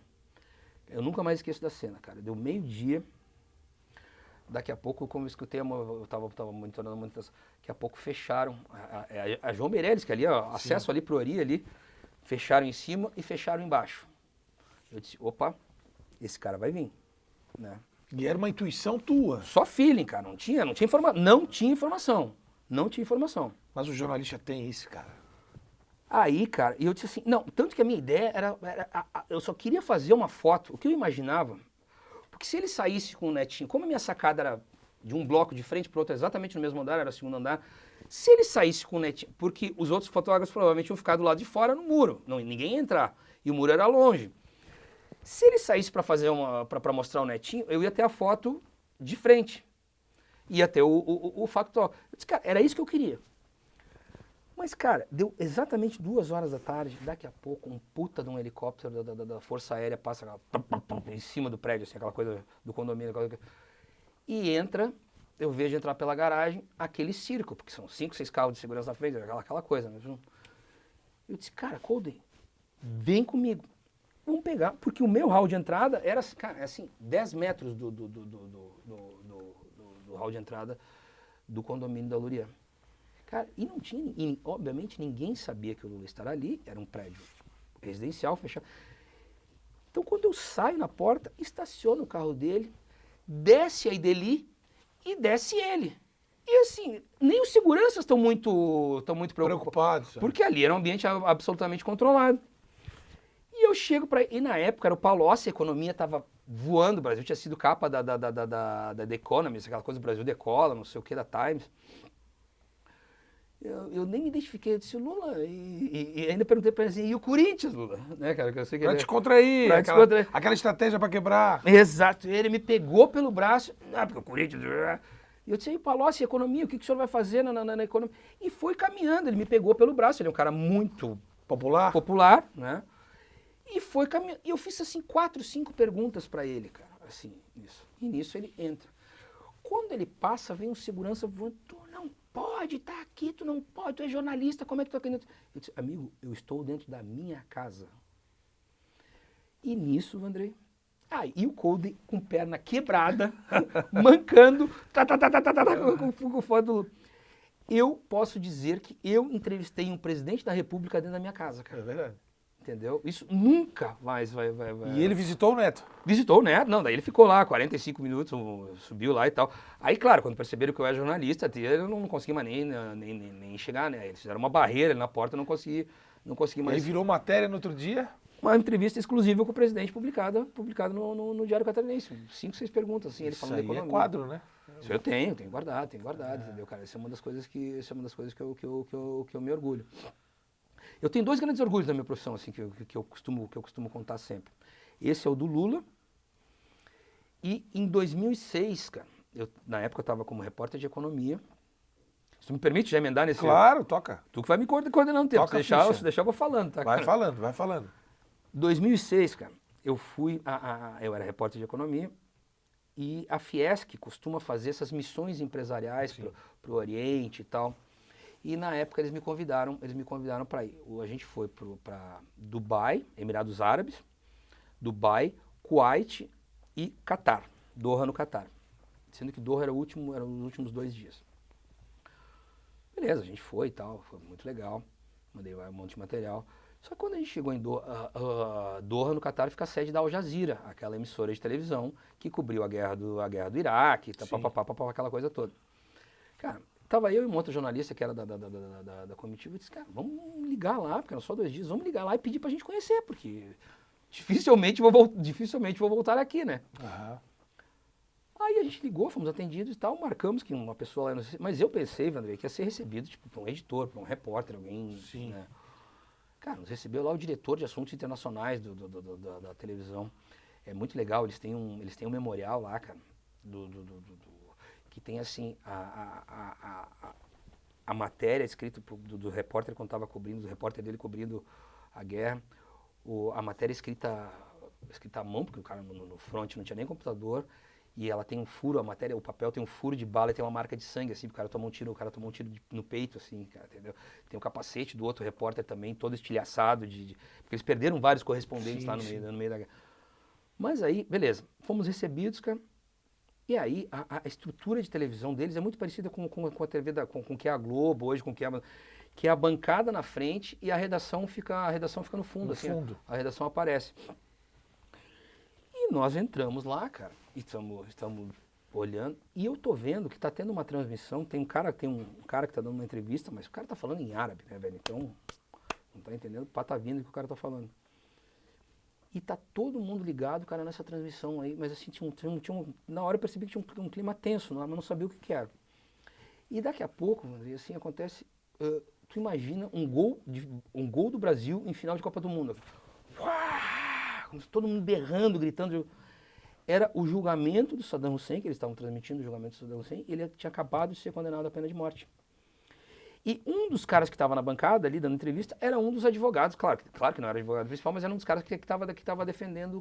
Eu nunca mais esqueço da cena, cara. Deu meio-dia. Daqui a pouco, como eu escutei, eu tava monitorando a monitoração, daqui a pouco fecharam. A João Meirelles, que ali, ó, acesso ali pro Ori, ali, fecharam em cima e fecharam embaixo. Eu disse, opa, esse cara vai vir, né? E era uma intuição tua. Só feeling, cara, não tinha informação. Não tinha informação. Mas o jornalista tem isso, cara. Aí, cara, eu disse assim, não, tanto que a minha ideia era eu só queria fazer uma foto, o que eu imaginava, porque se ele saísse com o netinho, como a minha sacada era de um bloco de frente para o outro, exatamente no mesmo andar, era o segundo andar, se ele saísse com o netinho, porque os outros fotógrafos provavelmente iam ficar do lado de fora no muro, ninguém ia entrar, e o muro era longe. Se ele saísse para fazer para mostrar o netinho, eu ia ter a foto de frente. Ia ter o factual. Eu disse, cara, era isso que eu queria. Mas, cara, deu exatamente 2 horas da tarde, daqui a pouco um puta de um helicóptero da Força Aérea passa em cima do prédio, assim, aquela coisa do condomínio. E entra, eu vejo entrar pela garagem aquele circo, porque são 5, 6 carros de segurança na frente, aquela coisa. Né? Eu disse, cara, Colden, vem comigo. Vamos pegar, porque o meu hall de entrada era, cara, assim, 10 metros do hall de entrada do condomínio da Lurian. Cara, e não tinha, e obviamente ninguém sabia que o Lula estaria ali, era um prédio residencial fechado. Então quando eu saio na porta, estaciono o carro dele, desce a Ideli e desce ele. E assim, nem os seguranças estão muito preocupados. Porque ali era um ambiente absolutamente controlado. E eu chego para... E na época era o Palocci, a economia estava voando, o Brasil tinha sido capa da The Economist, aquela coisa do Brasil decola, não sei o que, da Times. Eu nem me identifiquei, eu disse, Lula, e ainda perguntei para ele assim, e o Corinthians, Lula? Né, cara, que eu sei que pra descontrair, aquela estratégia para quebrar. Exato, ele me pegou pelo braço, porque o Corinthians... E eu disse, Palocci, economia, o que o senhor vai fazer na economia? E foi caminhando, ele me pegou pelo braço, ele é um cara muito popular, né? E foi caminhando. E eu fiz assim 4, 5 perguntas para ele, cara. Assim, isso. E nisso ele entra. Quando ele passa, vem um segurança voando. Tu não pode estar aqui, tu não pode, tu é jornalista, como é que tu tá aqui dentro? Eu disse, amigo, eu estou dentro da minha casa. E nisso, Vandrei. E o Colden com perna quebrada, mancando, com foto do Lula. Eu posso dizer que eu entrevistei um presidente da República dentro da minha casa, cara. É verdade. Entendeu? Isso nunca mais vai... E ele visitou o Neto? Visitou o Neto, não, daí ele ficou lá 45 minutos, subiu lá e tal. Aí, claro, quando perceberam que eu era jornalista, eu não consegui mais nem chegar, né? Eles fizeram uma barreira ali na porta, eu não consegui mais. E aí virou matéria no outro dia? Uma entrevista exclusiva com o presidente, publicada no Diário Catarinense. 5, 6 perguntas, assim, ele falando da economia. É quadro, né? Isso eu tenho guardado, entendeu, cara? Isso é uma das coisas que eu me orgulho. Eu tenho 2 grandes orgulhos da minha profissão, assim, que eu costumo contar sempre. Esse é o do Lula. E em 2006, cara, na época eu estava como repórter de economia. Se tu me permite já emendar nesse... Claro, toca. Tu que vai me coordenando o tempo. Se deixar eu vou falando, tá? Vai falando. 2006, cara, eu eu era repórter de economia e a Fiesc costuma fazer essas missões empresariais pro Oriente e tal. E na época eles me convidaram para ir. A gente foi para Dubai, Emirados Árabes, Dubai, Kuwait e Catar, Doha no Catar. Sendo que Doha eram os últimos 2 dias. Beleza, a gente foi e tal, foi muito legal, mandei um monte de material. Só que quando a gente chegou em Doha no Catar, fica a sede da Al Jazeera, aquela emissora de televisão que cobriu a guerra do Iraque, aquela coisa toda. Cara, tava eu e um outro jornalista que era da comitiva, e disse, cara, vamos ligar lá, porque eram só 2 dias, vamos ligar lá e pedir pra gente conhecer, porque dificilmente vou voltar aqui, né? Uhum. Aí a gente ligou, fomos atendidos e tal, marcamos que uma pessoa lá, mas eu pensei, Vandrei, que ia ser recebido, tipo, pra um editor, pra um repórter, alguém, né? Cara, nos recebeu lá o diretor de assuntos internacionais da televisão. É muito legal, eles têm um memorial lá, cara, que tem assim, a matéria escrita do repórter quando estava cobrindo, do repórter dele cobrindo a guerra, a matéria escrita à mão, porque o cara no front não tinha nem computador, e ela tem um furo, a matéria, o papel tem um furo de bala e tem uma marca de sangue, assim, o cara tomou um tiro no peito, assim, cara, entendeu? Tem o capacete do outro repórter também, todo estilhaçado, porque eles perderam vários correspondentes lá no meio da guerra. Mas aí, beleza, fomos recebidos, cara, e aí a estrutura de televisão deles é muito parecida com a TV, com que é a Globo hoje, com que é a bancada na frente e a redação fica no fundo, No assim, fundo. a redação aparece. E nós entramos lá, cara, e estamos olhando, e eu tô vendo que tá tendo uma transmissão, tem um cara que tá dando uma entrevista, mas o cara tá falando em árabe, né, velho? Então, não tá entendendo o patavino que o cara tá falando. E tá todo mundo ligado, cara, nessa transmissão aí, mas assim, na hora eu percebi que tinha um clima tenso, mas não sabia o que era. E daqui a pouco, assim, acontece, tu imagina um gol do Brasil em final de Copa do Mundo. Todo mundo berrando, gritando. Era o julgamento do Saddam Hussein, que eles estavam transmitindo o julgamento do Saddam Hussein, ele tinha acabado de ser condenado à pena de morte. E um dos caras que estava na bancada ali, dando entrevista, era um dos advogados, claro que não era advogado principal, mas era um dos caras que estava defendendo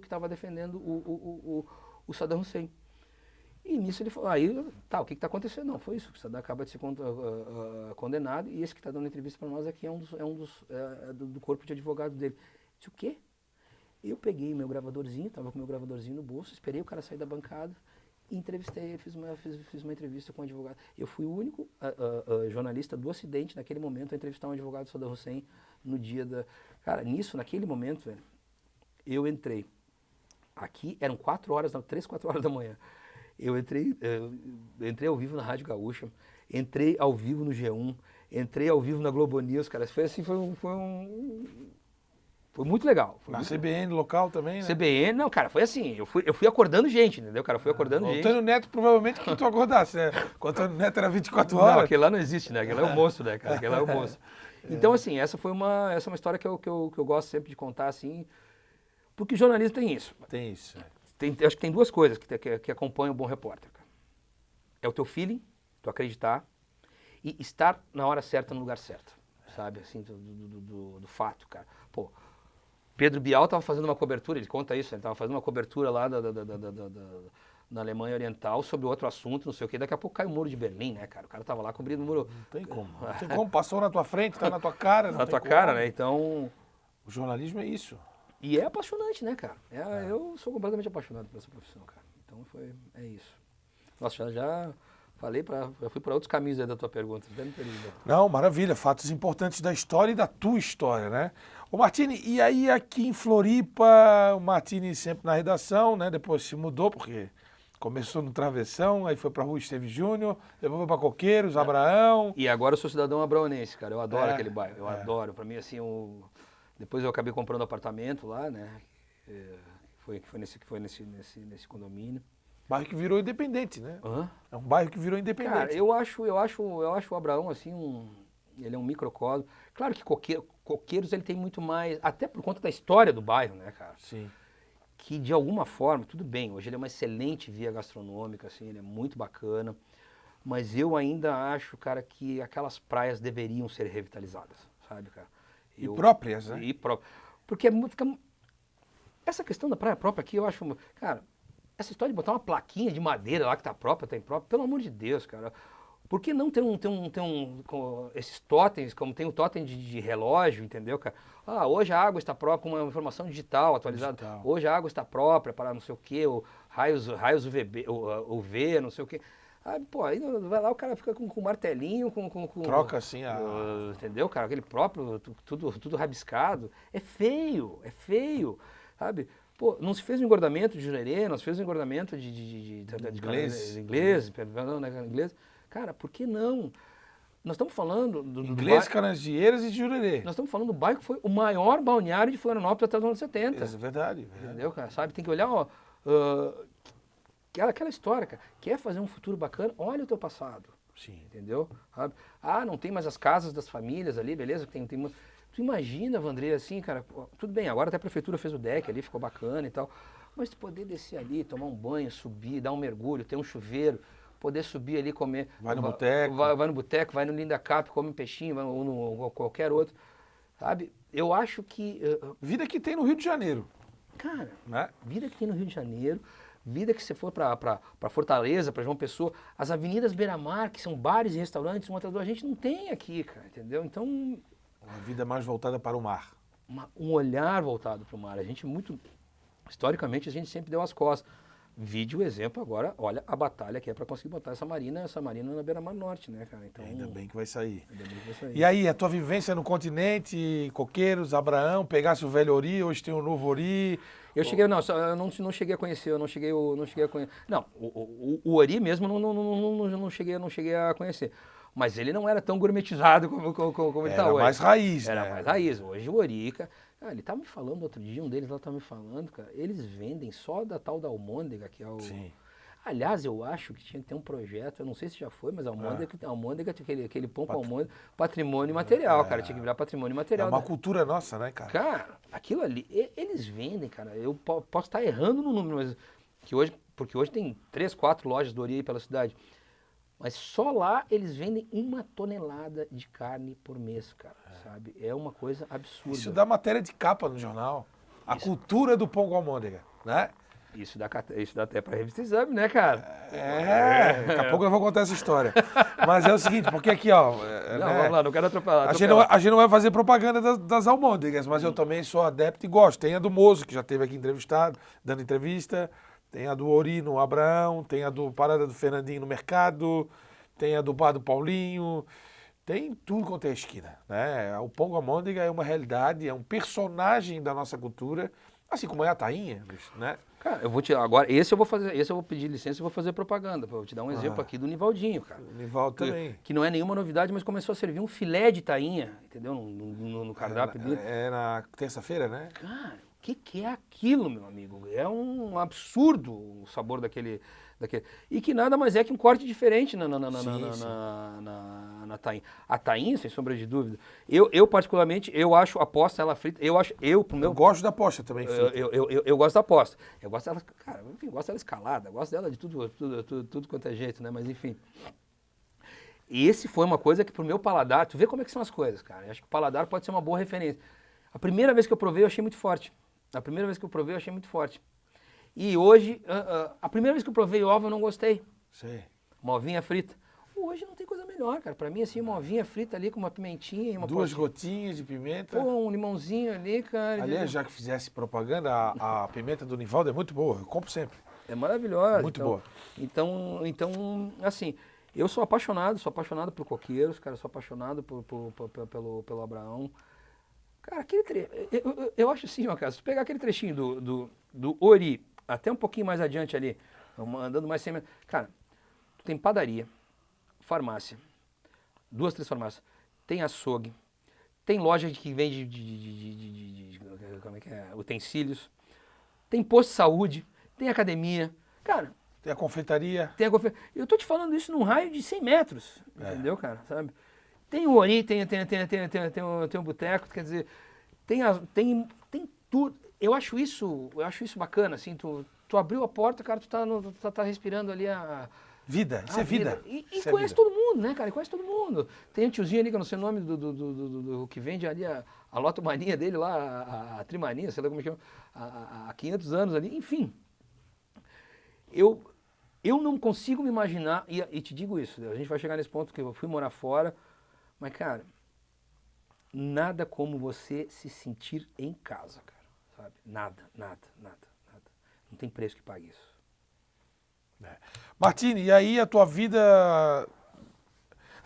o Saddam Hussein. E nisso ele falou, o que está acontecendo? Não, foi isso, o Saddam acaba de ser condenado, e esse que está dando entrevista para nós aqui é do corpo de advogados dele. Eu disse, o quê? Eu peguei meu gravadorzinho, estava com meu gravadorzinho no bolso, esperei o cara sair da bancada, e entrevistei, fiz uma entrevista com um advogado. Eu fui o único jornalista do Ocidente, naquele momento, a entrevistar um advogado do Saddam Hussein no dia da... Cara, naquele momento, velho, eu entrei. Aqui eram 3, 4 horas da manhã. Eu entrei ao vivo na Rádio Gaúcha, entrei ao vivo no G1, entrei ao vivo na Globo News, cara. Foi muito legal. Na CBN local também, né? CBN, não, cara, foi assim, eu fui acordando gente, entendeu, cara? Fui acordando gente. O Antônio Neto provavelmente que tu acordasse, né? O Antônio Neto era 24 horas. Não, aquele lá não existe, né? Aquele lá é o monstro, né, cara? Aquele lá é o monstro. Então, assim, essa é uma história que eu gosto sempre de contar, assim, porque o jornalismo tem isso. Tem isso. Acho que tem duas coisas que acompanham o bom repórter, cara. É o teu feeling, tu acreditar, e estar na hora certa, no lugar certo, sabe? Assim, do fato, cara. Pô, Pedro Bial estava fazendo uma cobertura, ele conta isso, ele estava fazendo uma cobertura lá na Alemanha Oriental sobre outro assunto, não sei o quê. Daqui a pouco cai o muro de Berlim, né, cara? O cara estava lá cobrindo o muro. Não tem como. Não tem como, passou na tua frente, tá na tua cara. Na tua cara, né? Então... O jornalismo é isso. E é apaixonante, né, cara? Eu sou completamente apaixonado por essa profissão, cara. Então é isso. Nossa, já fui para outros caminhos aí da tua pergunta. Não, maravilha. Fatos importantes da história e da tua história, né? Ô Martini, e aí aqui em Floripa, o Martini sempre na redação, né? Depois se mudou, porque começou no Travessão, aí foi pra Rua Esteves Júnior, depois foi pra Coqueiros, Abraão. E agora eu sou cidadão abraonense, cara. Eu adoro aquele bairro, eu adoro. Pra mim, assim, depois eu acabei comprando apartamento lá, né? Foi nesse condomínio. Bairro que virou independente, né? É um bairro que virou independente. Cara, eu acho o Abraão, assim, ele é um microcosmo. Claro que Coqueiros ele tem muito mais, até por conta da história do bairro, né, cara? Sim. Que de alguma forma, tudo bem, hoje ele é uma excelente via gastronômica, assim, ele é muito bacana, mas eu ainda acho, cara, que aquelas praias deveriam ser revitalizadas, sabe, cara? E próprias, né? Porque essa questão da praia própria aqui, eu acho, cara, essa história de botar uma plaquinha de madeira lá que tá própria, tem própria, pelo amor de Deus, cara. Por que não ter esses totens, como tem o totem de relógio, entendeu, cara? Hoje a água está própria, com uma informação digital atualizada. Hoje a água está própria para não sei o quê, raios UV, não sei o quê. Pô, aí vai lá, o cara fica com martelinho, troca assim entendeu, cara? Aquele próprio, tudo rabiscado. É feio, sabe? Pô, não se fez um engordamento de jurerê, não se fez um engordamento de inglês. Cara, por que não? Nós estamos falando do inglês, Canasvieiras e de Jurerê. Nós estamos falando do bairro que foi o maior balneário de Florianópolis até os anos 70. É verdade. Entendeu, cara? Sabe, tem que olhar, aquela história, cara. Quer fazer um futuro bacana? Olha o teu passado. Sim. Entendeu? Sabe? Não tem mais as casas das famílias ali, beleza? Tu imagina, Vandré, assim, cara, tudo bem, agora até a prefeitura fez o deck ali, ficou bacana e tal, mas tu poder descer ali, tomar um banho, subir, dar um mergulho, ter um chuveiro, poder subir ali, comer. Vai no boteco. Vai no boteco, vai no Linda Cap, come um peixinho, ou no qualquer outro, sabe? Eu acho que... Vida que tem no Rio de Janeiro. Cara, Né? vida que tem no Rio de Janeiro, vida que você for para Fortaleza, para João Pessoa, as avenidas Beira-Mar, que são bares e restaurantes, a gente não tem aqui, cara, entendeu? Então, Uma vida mais voltada para o mar. um olhar voltado para o mar. A gente historicamente, a gente sempre deu as costas. Vide o exemplo agora, olha a batalha que é para conseguir botar essa marina na Beira-Mar Norte, né, cara? Então, Ainda bem que vai sair. ainda bem que vai sair. E aí, a tua vivência no continente, Coqueiros, Abraão, pegasse o velho Ori, hoje tem o novo Ori. Eu cheguei, eu não cheguei a conhecer, eu não cheguei a conhecer. Não, o Ori mesmo não cheguei a conhecer. Mas ele não era tão gourmetizado como ele está hoje. Era mais raiz, Era né? mais raiz. Hoje o Ori, cara, ele estava me falando outro dia, um deles lá estava me falando, cara, eles vendem só da tal da almôndega, que é o... Sim. Aliás, eu acho que tinha que ter um projeto, eu não sei se já foi, mas a almôndega, aquele pão com almôndega, patrimônio material, cara, tinha que virar patrimônio É material. uma cultura nossa, né, cara? Cara, aquilo ali, eles vendem, cara, eu posso estar errando no número, mas porque hoje tem 3, 4 lojas do Ori aí pela cidade, mas só lá eles vendem 1 tonelada de carne por mês, cara, sabe? É uma coisa absurda. Isso dá matéria de capa no jornal. A cultura do pão com almôndega, né? Isso dá até pra revista Exame, né, cara? Daqui a pouco eu vou contar essa história. Mas é o seguinte, porque aqui, ó... Não, né? vamos lá, não quero atropelar. A gente não vai fazer propaganda das almôndegas, mas eu também sou adepto e gosto. Tem a do Mozo, que já esteve aqui entrevistado, dando entrevista. Tem a do Ori no Abraão, tem a do Parada do Fernandinho no Mercado, tem a do Bar do Paulinho, tem tudo quanto é esquina, né? O pão com almôndega é uma realidade, é um personagem da nossa cultura, assim como é a tainha, né? Cara, eu vou te agora, esse eu vou pedir licença e vou fazer propaganda. Vou te dar um exemplo aqui do Nivaldinho, cara. O Nivaldo também. Que não é nenhuma novidade, mas começou a servir um filé de tainha, entendeu? No cardápio dele. É na terça-feira, né? Cara, o que é aquilo, meu amigo? É um absurdo o sabor daquele. E que nada mais é que um corte diferente na tainha. A tainha, sem sombra de dúvida. Eu particularmente, eu acho a posta, ela frita, Eu gosto da posta também, frita. eu gosto da posta. Eu gosto dela, cara, enfim, eu gosto dela escalada, eu gosto dela de tudo quanto é jeito, né? Mas enfim. Esse foi uma coisa que pro meu paladar, tu vê como é que são as coisas, cara. Eu acho que o paladar pode ser uma boa referência. A primeira vez que eu provei, eu achei muito forte. E hoje, a primeira vez que eu provei ovo, eu não gostei. Sei. Uma ovinha frita. Hoje não tem coisa melhor, cara. Pra mim, assim, uma ovinha frita ali com uma pimentinha e uma 2 gotinhas de pimenta. Pô, um limãozinho ali, cara. Aliás, já que fizesse propaganda, a pimenta do Nivaldo é muito boa. Eu compro sempre. É maravilhosa. Muito boa. Então, assim, eu sou apaixonado por coqueiros, cara. Sou apaixonado pelo Abraão. Cara, eu acho assim, ó, cara, se tu pegar aquele trechinho do Ori, até um pouquinho mais adiante ali, andando mais 100 metros, cara, tu tem padaria, farmácia, 2, 3 farmácias, tem açougue, tem loja que vende como é que é, utensílios, tem posto de saúde, tem academia, cara... Tem a confeitaria. Eu tô te falando isso num raio de 100 metros, entendeu, cara, sabe? Tem o Ori, tem o boteco, quer dizer, tem tudo. Eu acho isso bacana, assim, tu abriu a porta, cara, tu tá respirando ali a Vida, isso é vida. E Isso é conhece vida. todo mundo, né, cara? E conhece todo mundo. Tem um tiozinho ali, que eu não sei o nome do que vende ali a lotomania dele lá, a trimania, sei lá como é que chama, há 500 anos ali, enfim. Eu não consigo me imaginar, e te digo isso, a gente vai chegar nesse ponto que eu fui morar fora, mas, cara, nada como você se sentir em casa, cara, sabe? Nada. Não tem preço que pague isso. Martini, e aí a tua vida...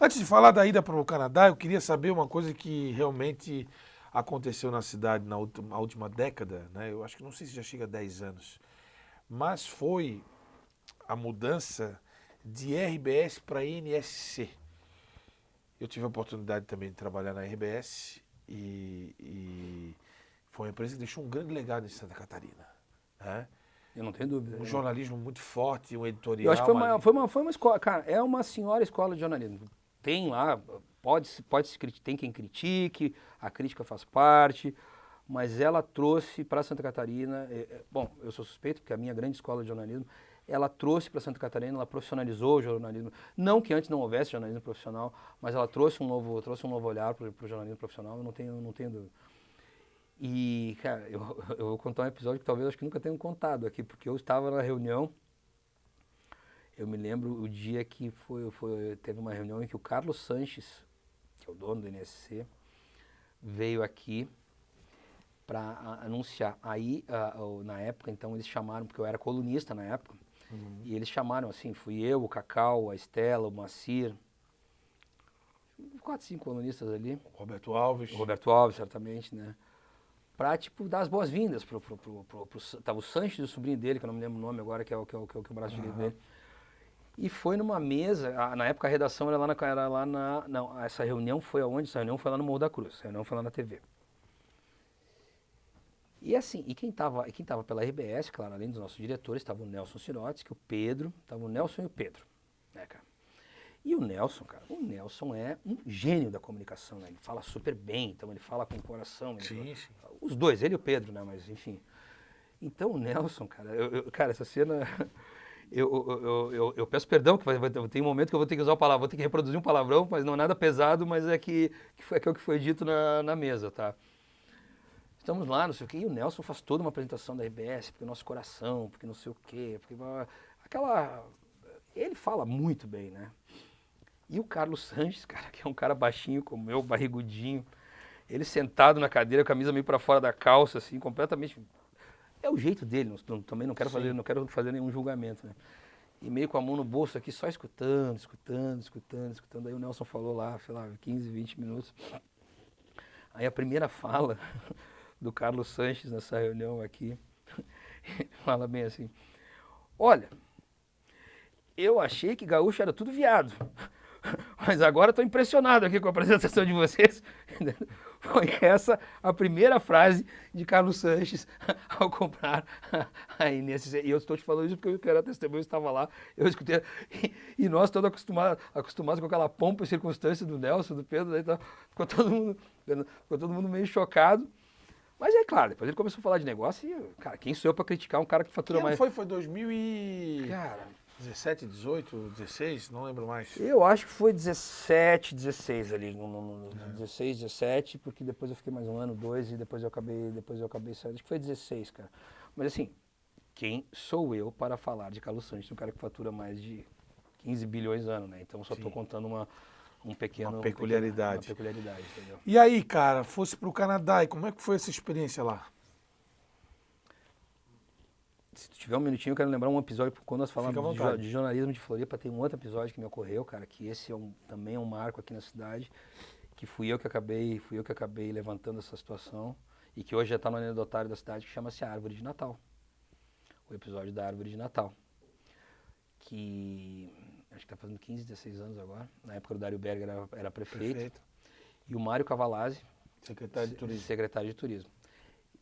Antes de falar da ida para o Canadá, eu queria saber uma coisa que realmente aconteceu na cidade na última década, né? Eu acho que não sei se já chega a 10 anos, mas foi a mudança de RBS para NSC. Eu tive a oportunidade também de trabalhar na RBS e foi uma empresa que deixou um grande legado em Santa Catarina, né? Eu não tenho dúvida. Um jornalismo muito forte, um editorial. Eu acho que foi uma escola, cara, é uma senhora escola de jornalismo. Tem lá, tem quem critique, a crítica faz parte, mas ela trouxe para Santa Catarina, bom, eu sou suspeito porque a minha grande escola de jornalismo, ela trouxe para Santa Catarina, ela profissionalizou o jornalismo. Não que antes não houvesse jornalismo profissional, mas ela trouxe um novo olhar para o jornalismo profissional, eu não tenho dúvida. E, cara, eu vou contar um episódio que talvez acho que nunca tenham contado aqui, porque eu estava na reunião, eu me lembro o dia que teve uma reunião em que o Carlos Sanches, que é o dono do NSC, veio aqui para anunciar. Aí, na época, então, eles chamaram, porque eu era colunista na época, e eles chamaram, assim, fui eu, o Cacau, a Estela, o Moacir, 4, 5 colunistas ali. Roberto Alves. O Roberto Alves, certamente, né? Pra, tipo, dar as boas-vindas tava o Sanches e o sobrinho dele, que eu não me lembro o nome agora, que é o braço direito dele. E foi numa mesa, na época a redação era lá na... Não, essa reunião foi aonde? Essa reunião foi lá no Morro da Cruz, essa reunião foi lá na TV. E assim, quem tava pela RBS, claro, além dos nossos diretores, estava o Nelson Sirotsky, o Pedro, tava o Nelson e o Pedro, né, cara? E o Nelson, cara, é um gênio da comunicação, né? Ele fala super bem, então ele fala com o coração. Sim. Os dois, ele e o Pedro, né? Mas enfim. Então o Nelson, cara, cara, essa cena... Eu peço perdão, que tem um momento que eu vou ter que usar o palavrão, vou ter que reproduzir um palavrão, mas não é nada pesado, mas é que é o que foi dito na mesa, tá? Estamos lá, não sei o quê, e o Nelson faz toda uma apresentação da RBS, porque o nosso coração, porque não sei o quê, porque ele fala muito bem, né? E o Carlos Sanches, cara, que é um cara baixinho como eu, barrigudinho, ele sentado na cadeira, a camisa meio para fora da calça, assim, completamente... É o jeito dele, também não quero fazer nenhum julgamento, né? E meio com a mão no bolso aqui, só escutando. Aí o Nelson falou lá, sei lá, 15, 20 minutos. Aí a primeira fala do Carlos Sanches nessa reunião aqui, fala bem assim, olha, eu achei que gaúcho era tudo viado, mas agora estou impressionado aqui com a apresentação de vocês. Foi essa a primeira frase de Carlos Sanches ao comprar a NSC. E eu estou te falando isso porque eu era testemunho, eu estava lá, eu escutei. E nós todos acostumados com aquela pompa e circunstância do Nelson, do Pedro, então, ficou todo mundo meio chocado. Mas é claro, depois ele começou a falar de negócio e, cara, quem sou eu para criticar um cara que fatura mais? Foi 2000 e... Cara... 17, 18, 16, não lembro mais. Eu acho que foi 17, 16 ali, 16, 17, porque depois eu fiquei mais um ano, 2, e depois eu acabei saindo. Acho que foi 16, cara. Mas assim, quem sou eu para falar de Carlos Sanches, um cara que fatura mais de 15 bilhões ano, né? Então só estou contando uma peculiaridade, entendeu? E aí, cara, fosse para o Canadá, e como é que foi essa experiência lá? Se tu tiver um minutinho, eu quero lembrar um episódio, quando nós falamos de jornalismo de Floripa, tem um outro episódio que me ocorreu, cara, que esse também é um marco aqui na cidade, que fui eu que acabei levantando essa situação, e que hoje já está no anedotário da cidade, que chama-se Árvore de Natal. O episódio da Árvore de Natal. Que acho que está fazendo 15, 16 anos agora. Na época o Dário Berger era prefeito. E o Mário Cavalazzi, secretário de Turismo.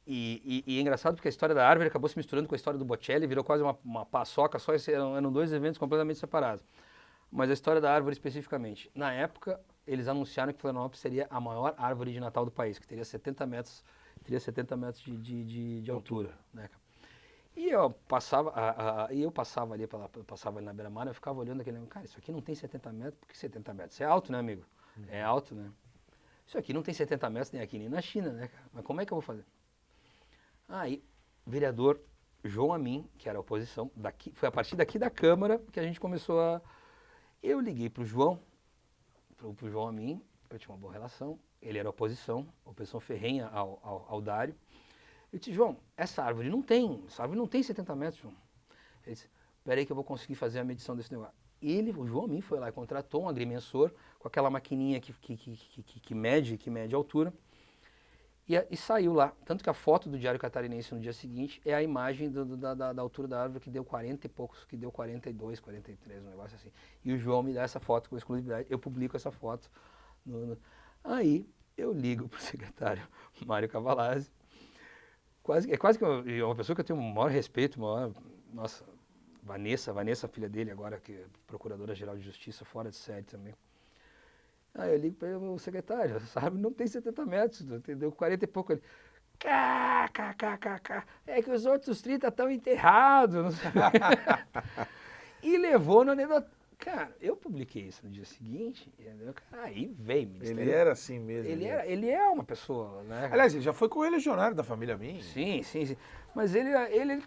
E é engraçado porque a história da árvore acabou se misturando com a história do Bocelli, virou quase uma paçoca só, eram dois eventos completamente separados. Mas a história da árvore especificamente. Na época, eles anunciaram que Florianópolis seria a maior árvore de Natal do país, que teria 70 metros de altura. Né? E eu passava ali na beira-mar, eu ficava olhando aquele, cara, isso aqui não tem 70 metros, porque 70 metros é alto, né, amigo? É alto, né? Isso aqui não tem 70 metros nem aqui, nem na China, né, cara? Mas como é que eu vou fazer? Aí, vereador João Amin, que era a oposição, foi a partir daqui da Câmara que a gente começou a... Eu liguei pro João Amin, eu tinha uma boa relação, ele era oposição ferrenha ao Dário. Eu disse, João, essa árvore não tem 70 metros, João. Ele disse, peraí que eu vou conseguir fazer a medição desse negócio. O João Amin foi lá e contratou um agrimensor com aquela maquininha que mede a altura. E saiu lá, tanto que a foto do Diário Catarinense no dia seguinte é a imagem da altura da árvore que deu 40 e poucos, que deu 42, 43, um negócio assim. E o João me dá essa foto com exclusividade, eu publico essa foto. Aí eu ligo pro secretário Mário Cavalazzi, quase que uma pessoa que eu tenho o maior respeito, nossa, Vanessa, filha dele agora, que é Procuradora-Geral de Justiça, fora de série também. Aí eu ligo para ele, o secretário, sabe, não tem 70 metros, entendeu? 40 e pouco. Ele, kkkk, é que os outros 30 estão enterrados. Não sei. E levou no anedota. Cara, eu publiquei isso no dia seguinte, entendeu? Aí veio o Ele era assim mesmo. Ele é uma pessoa, né? Aliás, ele já foi correligionário da família minha. Sim. Mas ele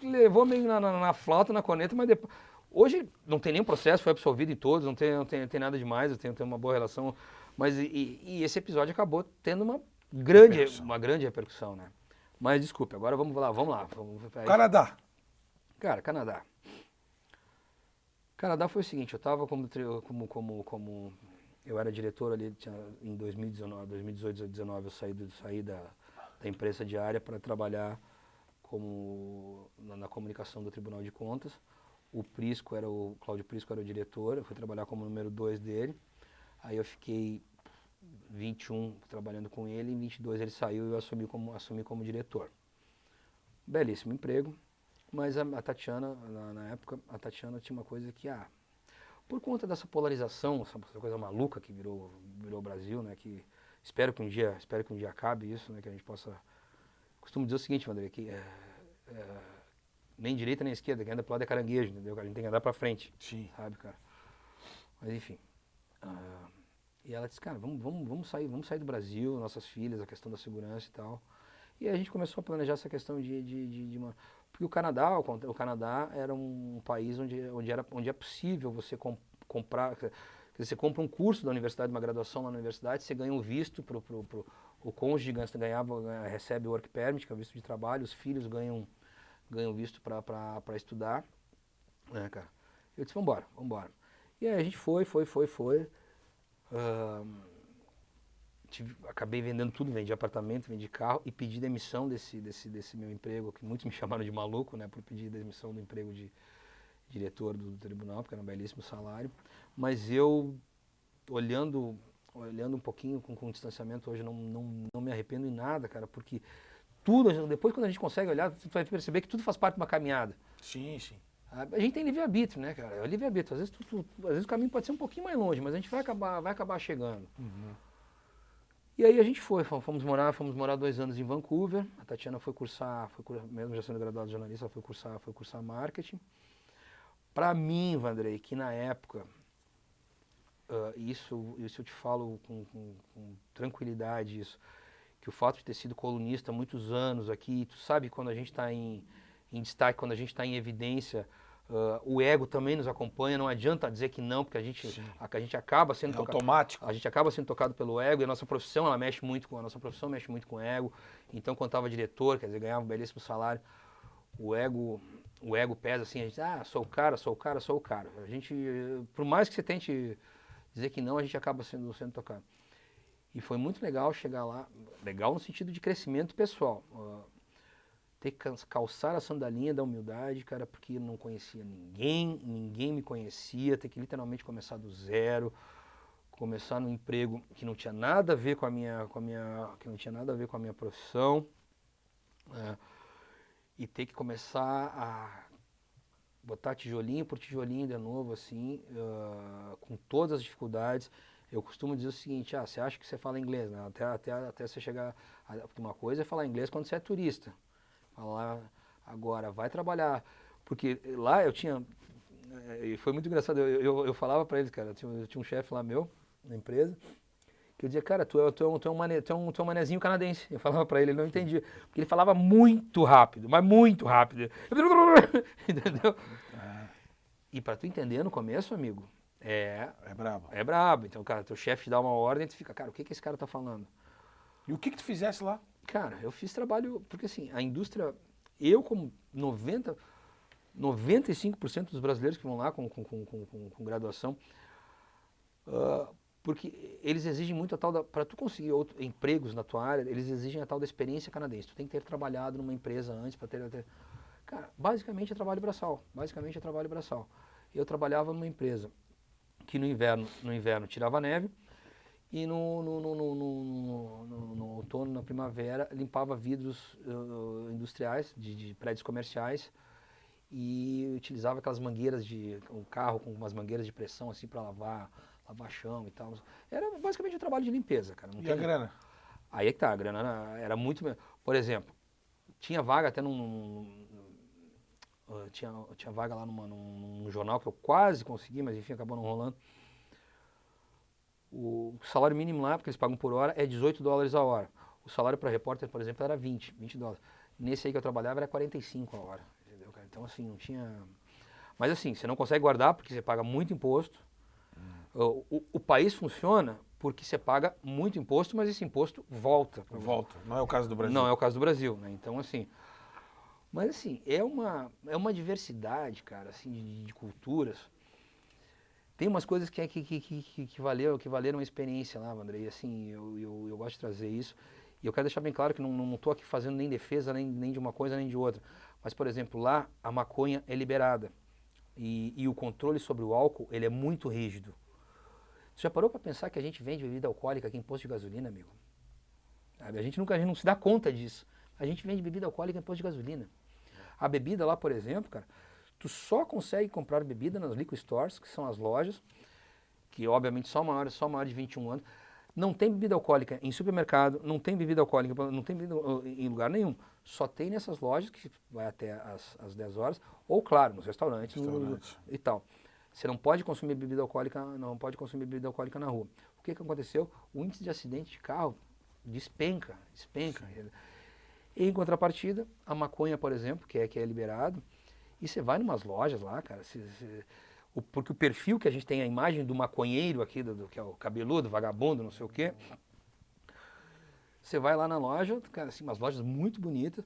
levou meio na flauta, na corneta, mas depois... Hoje não tem nenhum processo, foi absolvido em todos, não tem nada demais, eu tenho uma boa relação. Mas esse episódio acabou tendo uma grande repercussão, né? Mas desculpe, agora vamos lá. Canadá. Cara, Canadá foi o seguinte, eu estava como eu era diretor ali em 2018, 2019, eu saí da imprensa diária para trabalhar na comunicação do Tribunal de Contas. O Cláudio Prisco era o diretor, eu fui trabalhar como número 2 dele. Aí eu fiquei 21 trabalhando com ele, em 22 ele saiu e eu assumi como diretor. Belíssimo emprego, mas a Tatiana, na época, a Tatiana tinha uma coisa que, por conta dessa polarização, essa coisa maluca que virou o Brasil, né, que espero que um dia acabe isso, né, que a gente possa... Costumo dizer o seguinte, André, que nem direita nem esquerda, quem anda pro lado é caranguejo, entendeu? A gente tem que andar pra frente. Sim. Sabe, cara? Mas enfim. E ela disse, cara, vamos sair do Brasil, nossas filhas, a questão da segurança e tal. E aí a gente começou a planejar essa questão de uma... Porque o Canadá era um país onde é possível você comprar... Quer dizer, você compra um curso da universidade, uma graduação na universidade, você ganha um visto o cônjuge recebe o work permit, que é o visto de trabalho, os filhos ganham visto para estudar, né, cara? Eu disse, vambora. E aí a gente foi. Acabei vendendo tudo, vendi apartamento, vendi carro e pedi demissão desse meu emprego, que muitos me chamaram de maluco, né, por pedir demissão do emprego de diretor do tribunal, porque era um belíssimo salário. Mas eu, olhando um pouquinho com distanciamento hoje, não me arrependo em nada, cara, porque tudo, depois quando a gente consegue olhar, você vai perceber que tudo faz parte de uma caminhada. Sim. A gente tem livre-arbítrio, né, cara? É o livre-arbítrio. Às vezes o caminho pode ser um pouquinho mais longe, mas a gente vai acabar chegando. Uhum. E aí a gente fomos morar 2 anos em Vancouver. A Tatiana foi cursar, mesmo já sendo graduada de jornalista, ela foi cursar marketing. Para mim, Vandrei, que na época, isso eu te falo com tranquilidade, que o fato de ter sido colunista há muitos anos aqui, tu sabe, quando a gente está em destaque, quando a gente está em evidência, o ego também nos acompanha, não adianta dizer que não, porque a gente acaba sendo tocado. Automático. A gente acaba sendo tocado pelo ego, e a nossa profissão, ela mexe muito com o ego. Então, quando estava diretor, quer dizer, ganhava um belíssimo salário, o ego pesa assim, a gente, sou o cara. A gente, por mais que você tente dizer que não, a gente acaba sendo tocado. E foi muito legal chegar lá, legal no sentido de crescimento pessoal. Ter que calçar a sandalinha da humildade, cara, porque eu não conhecia ninguém me conhecia, ter que literalmente começar do zero, começar num emprego que não tinha nada a ver com a minha profissão, e ter que começar a botar tijolinho por tijolinho de novo, assim, com todas as dificuldades. Eu costumo dizer o seguinte, você acha que você fala inglês, né? Até você chegar... Uma coisa é falar inglês quando você é turista. Falar agora, vai trabalhar. Porque lá eu tinha... E foi muito engraçado, eu falava pra eles, cara, eu tinha um chefe lá meu, na empresa, que eu dizia, cara, tu é um manezinho canadense. Eu falava pra ele não entendia. Porque ele falava muito rápido, mas muito rápido. Entendeu? E pra tu entender no começo, amigo, é brabo. É brabo. Então, cara, teu chefe te dá uma ordem e tu fica, cara, o que esse cara tá falando? E o que tu fizesse lá? Cara, eu fiz trabalho, porque assim, a indústria, eu como 95% dos brasileiros que vão lá com graduação, porque eles exigem muito a tal da, para tu conseguir empregos na tua área, eles exigem a tal da experiência canadense. Tu tem que ter trabalhado numa empresa antes para ter... Cara, basicamente é trabalho braçal. Eu trabalhava numa empresa que no inverno tirava neve e no outono, na primavera, limpava vidros industriais de prédios comerciais e utilizava aquelas mangueiras um carro com umas mangueiras de pressão assim para lavar chão e tal. Era basicamente um trabalho de limpeza, cara. A grana? Aí é que tá, a grana era muito... Por exemplo, Tinha vaga até tinha vaga lá num jornal que eu quase consegui, mas enfim, acabou não rolando. O salário mínimo lá, porque eles pagam por hora, é $18 a hora. O salário para repórter, por exemplo, era $20. Nesse aí que eu trabalhava era 45 a hora, entendeu, cara? Então, assim, não tinha... Mas, assim, você não consegue guardar porque você paga muito imposto. O país funciona porque você paga muito imposto, mas esse imposto volta. Volta. Não é o caso do Brasil. Não é o caso do Brasil, né? Então, assim... Mas, assim, é uma diversidade, cara, assim, de culturas. Tem umas coisas que valeram a experiência lá, André, e assim, eu gosto de trazer isso. E eu quero deixar bem claro que não estou aqui fazendo nem defesa, nem de uma coisa, nem de outra. Mas, por exemplo, lá a maconha é liberada. E o controle sobre o álcool, ele é muito rígido. Você já parou para pensar que a gente vende bebida alcoólica aqui em posto de gasolina, amigo? Sabe? A gente não se dá conta disso. A gente vende bebida alcoólica em posto de gasolina. A bebida lá, por exemplo, cara, tu só consegue comprar bebida nas liquor stores, que são as lojas, que obviamente só maior de 21 anos. Não tem bebida alcoólica em supermercado, não tem bebida alcoólica, não tem bebida em lugar nenhum. Só tem nessas lojas que vai até às 10 horas, ou claro, nos restaurantes e tal. Você não pode consumir bebida alcoólica, na rua. O que aconteceu? O índice de acidente de carro despenca. Em contrapartida, a maconha, por exemplo, que é liberado, e você vai numas lojas lá, cara, porque o perfil que a gente tem, a imagem do maconheiro aqui, que é o cabeludo, vagabundo, não sei o quê, você vai lá na loja, cara, assim, umas lojas muito bonitas,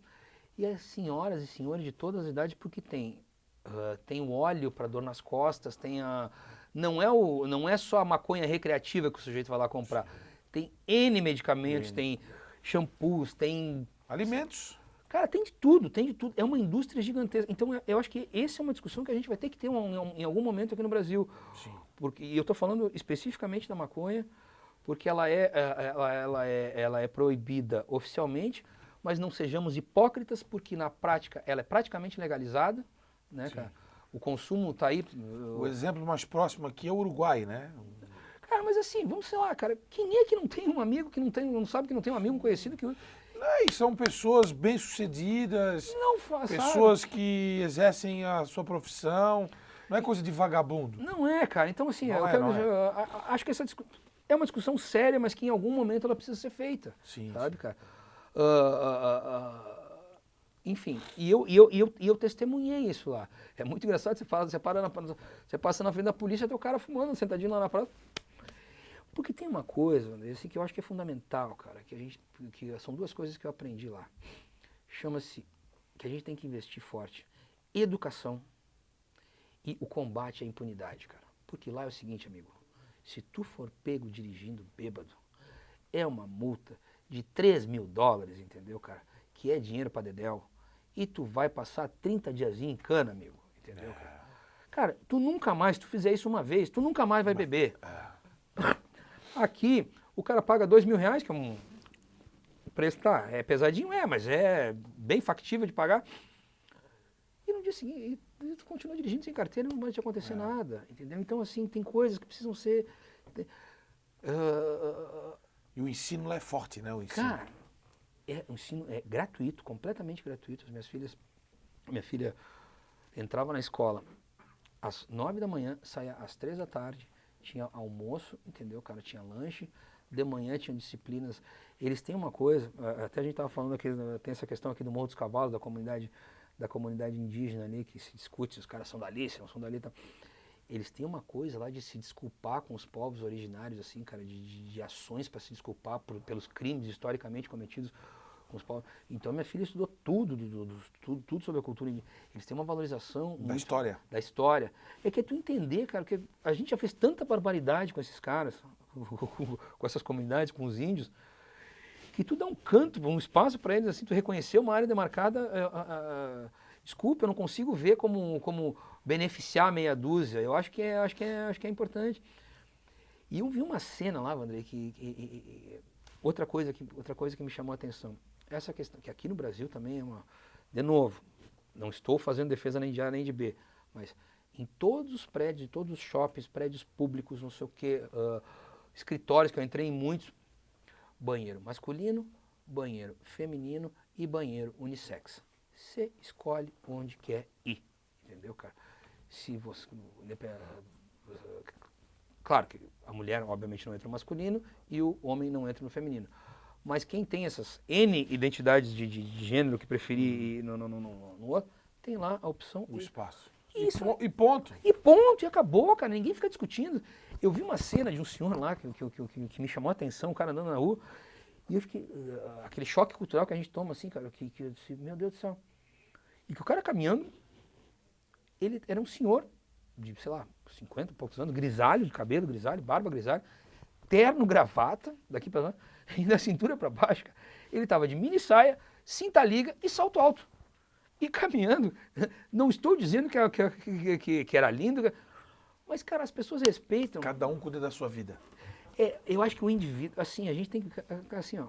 e as senhoras e senhores de todas as idades, porque tem o óleo para dor nas costas, não é só a maconha recreativa que o sujeito vai lá comprar, tem N medicamentos, tem shampoos, tem... Alimentos. Cara, tem de tudo. É uma indústria gigantesca. Então, eu acho que essa é uma discussão que a gente vai ter que ter em algum momento aqui no Brasil. Sim. E eu estou falando especificamente da maconha, porque ela é proibida oficialmente, mas não sejamos hipócritas, porque na prática ela é praticamente legalizada, né, cara? O consumo está aí... O exemplo mais próximo aqui é o Uruguai, né? Cara, mas assim, vamos sei lá, cara, quem é que não tem um amigo não sabe que não tem um amigo conhecido que... E são pessoas bem-sucedidas, pessoas que exercem a sua profissão, não é coisa de vagabundo. Não é, cara. Então, assim, acho que essa é uma discussão séria, mas que em algum momento ela precisa ser feita. Sim, sabe, sim. cara? Enfim, e eu testemunhei isso lá. É muito engraçado, você passa na frente da polícia, tem o cara fumando, sentadinho lá na praça. Porque tem uma coisa, assim, que eu acho que é fundamental, cara, que são duas coisas que eu aprendi lá. Chama-se, que a gente tem que investir forte, educação e o combate à impunidade, cara. Porque lá é o seguinte, amigo, se tu for pego dirigindo bêbado, é uma multa de $3.000, entendeu, cara? Que é dinheiro pra dedéu. E tu vai passar 30 diazinhos em cana, amigo, entendeu, cara? Cara, se tu fizer isso uma vez, tu nunca mais vai beber. Aqui, o cara paga R$2.000, que é um preço, é pesadinho, mas é bem factível de pagar. E no dia seguinte, tu continua dirigindo sem carteira e não vai te acontecer nada, entendeu? Então, assim, tem coisas que precisam ser... E o ensino lá é forte, né? O ensino. Cara, o ensino é gratuito, completamente gratuito. Minha filha entrava na escola às 9 da manhã, saía às 3 da tarde, tinha almoço, entendeu, cara? Tinha lanche, de manhã tinham disciplinas. Eles têm uma coisa, até a gente estava falando aqui, tem essa questão aqui do Morro dos Cavalos, da comunidade indígena ali, que se discute se os caras são dali, se não são dali. Tá. Eles têm uma coisa lá de se desculpar com os povos originários, assim, cara, de ações para se desculpar pelos crimes historicamente cometidos com os povos. Então, minha filha estudou tudo sobre a cultura indígena. Eles têm uma valorização da história. Da história. É que é tu entender, cara, que a gente já fez tanta barbaridade com esses caras, com essas comunidades, com os índios, que tu dá um canto, um espaço para eles, assim, tu reconhecer uma área demarcada. Desculpa, eu não consigo ver como beneficiar meia dúzia. Eu acho que é importante. E eu vi uma cena lá, Vandrei, outra coisa que me chamou a atenção. Essa questão, que aqui no Brasil também é de novo, não estou fazendo defesa nem de A nem de B, mas em todos os prédios, todos os shoppings, prédios públicos, não sei o quê, escritórios, que eu entrei em muitos, banheiro masculino, banheiro feminino e banheiro unissex. Você escolhe onde quer ir, entendeu, cara? Se você... Claro que a mulher, obviamente, não entra no masculino e o homem não entra no feminino. Mas quem tem essas N identidades de gênero que preferir ir no outro, tem lá a opção. O espaço. Isso. E ponto. E ponto, e acabou, cara. Ninguém fica discutindo. Eu vi uma cena de um senhor lá que me chamou a atenção, o cara andando na rua, e eu fiquei. Aquele choque cultural que a gente toma, assim, cara, que eu disse, meu Deus do céu. E que o cara caminhando, ele era um senhor de, sei lá, 50 e poucos anos, grisalho de cabelo, grisalho, barba grisalho, terno, gravata, daqui pra lá, e da cintura pra baixo, cara. Ele tava de mini saia, cinta liga e salto alto. E caminhando, não estou dizendo que era lindo, mas, cara, as pessoas respeitam. Cada um cuida da sua vida. Eu acho que o indivíduo, assim, a gente tem que, assim, ó,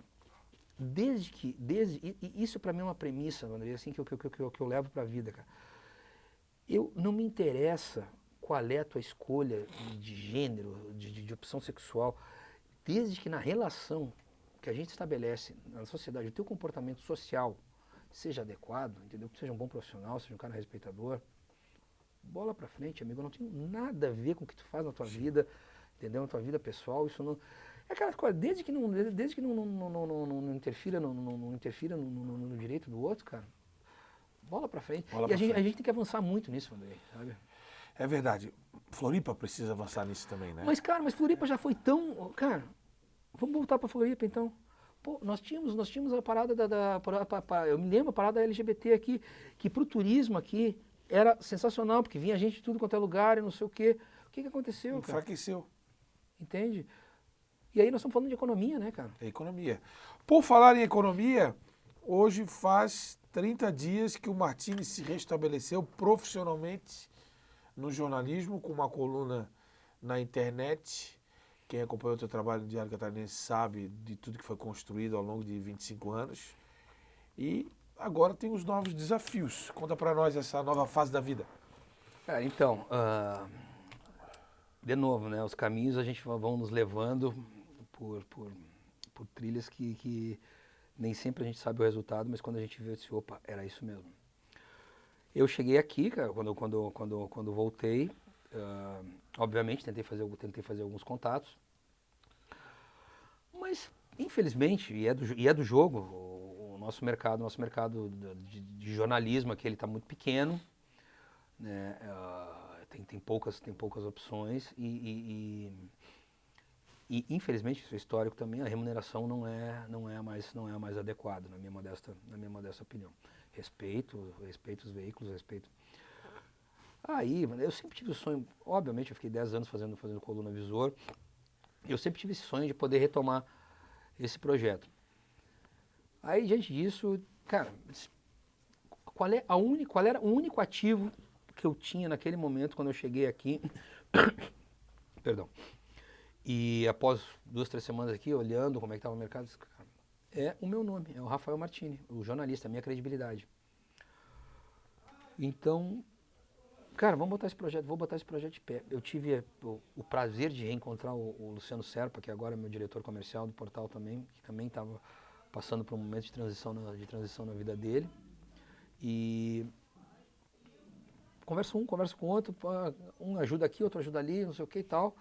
isso pra mim é uma premissa, André, assim, que eu levo pra vida, cara. Eu não me interessa qual é a tua escolha de gênero, de opção sexual, desde que na relação que a gente estabelece na sociedade, o teu comportamento social seja adequado, entendeu? Que seja um bom profissional, seja um cara respeitador. Bola pra frente, amigo. Eu não tenho nada a ver com o que tu faz na tua vida, entendeu? Na tua vida pessoal, isso não... É aquela coisa, desde que não interfira, não interfira no direito do outro, cara, bola pra frente. A gente tem que avançar muito nisso, André, sabe? É verdade. Floripa precisa avançar nisso também, né? Mas, cara, Floripa já foi tão... Cara, vamos voltar pra Floripa, então. Pô, nós tínhamos a parada eu me lembro a parada LGBT aqui, que pro turismo aqui era sensacional, porque vinha gente de tudo quanto é lugar e não sei o quê. O que aconteceu, cara? Enfraqueceu. Entende? E aí nós estamos falando de economia, né, cara? É economia. Por falar em economia, hoje faz 30 dias que o Martini se restabeleceu profissionalmente no jornalismo, com uma coluna na internet. Quem acompanhou o teu trabalho no Diário Catarinense sabe de tudo que foi construído ao longo de 25 anos. E agora tem os novos desafios. Conta pra nós essa nova fase da vida. Cara, então, de novo, né? Os caminhos a gente vão nos levando por trilhas que nem sempre a gente sabe o resultado, mas quando a gente vê, eu disse, opa, era isso mesmo. Eu cheguei aqui, cara, quando voltei, obviamente tentei fazer alguns contatos, mas infelizmente, e é do jogo, o nosso mercado de jornalismo aqui, ele está muito pequeno, né? Tem poucas opções e infelizmente, isso é histórico também, a remuneração não é a mais adequada, na minha modesta opinião. Respeito os veículos, respeito. Aí, eu sempre tive o sonho, obviamente eu fiquei 10 anos fazendo coluna Visor, eu sempre tive esse sonho de poder retomar esse projeto. Aí, diante disso, cara, qual era o único ativo que eu tinha naquele momento, quando eu cheguei aqui, perdão, e após 2, 3 semanas aqui, olhando como é que estava o mercado, é o meu nome, é o Rafael Martini, o jornalista, a minha credibilidade. Então, cara, vou botar esse projeto de pé. Eu tive o prazer de reencontrar o Luciano Serpa, que agora é meu diretor comercial do portal também, que também estava passando por um momento de transição na vida dele. E converso com o outro, um ajuda aqui, outro ajuda ali, não sei o que e tal.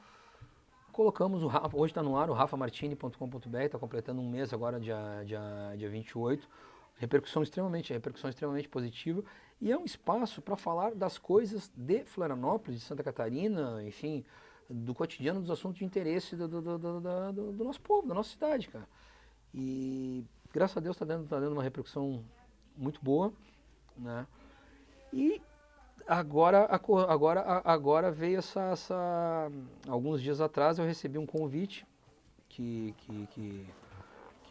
Colocamos o Rafa, hoje está no ar, o rafamartini.com.br, está completando um mês agora, dia 28. Repercussão extremamente positiva. E é um espaço para falar das coisas de Florianópolis, de Santa Catarina, enfim, do cotidiano, dos assuntos de interesse do nosso povo, da nossa cidade, cara. E graças a Deus está dando uma repercussão muito boa, né? E agora veio alguns dias atrás eu recebi um convite que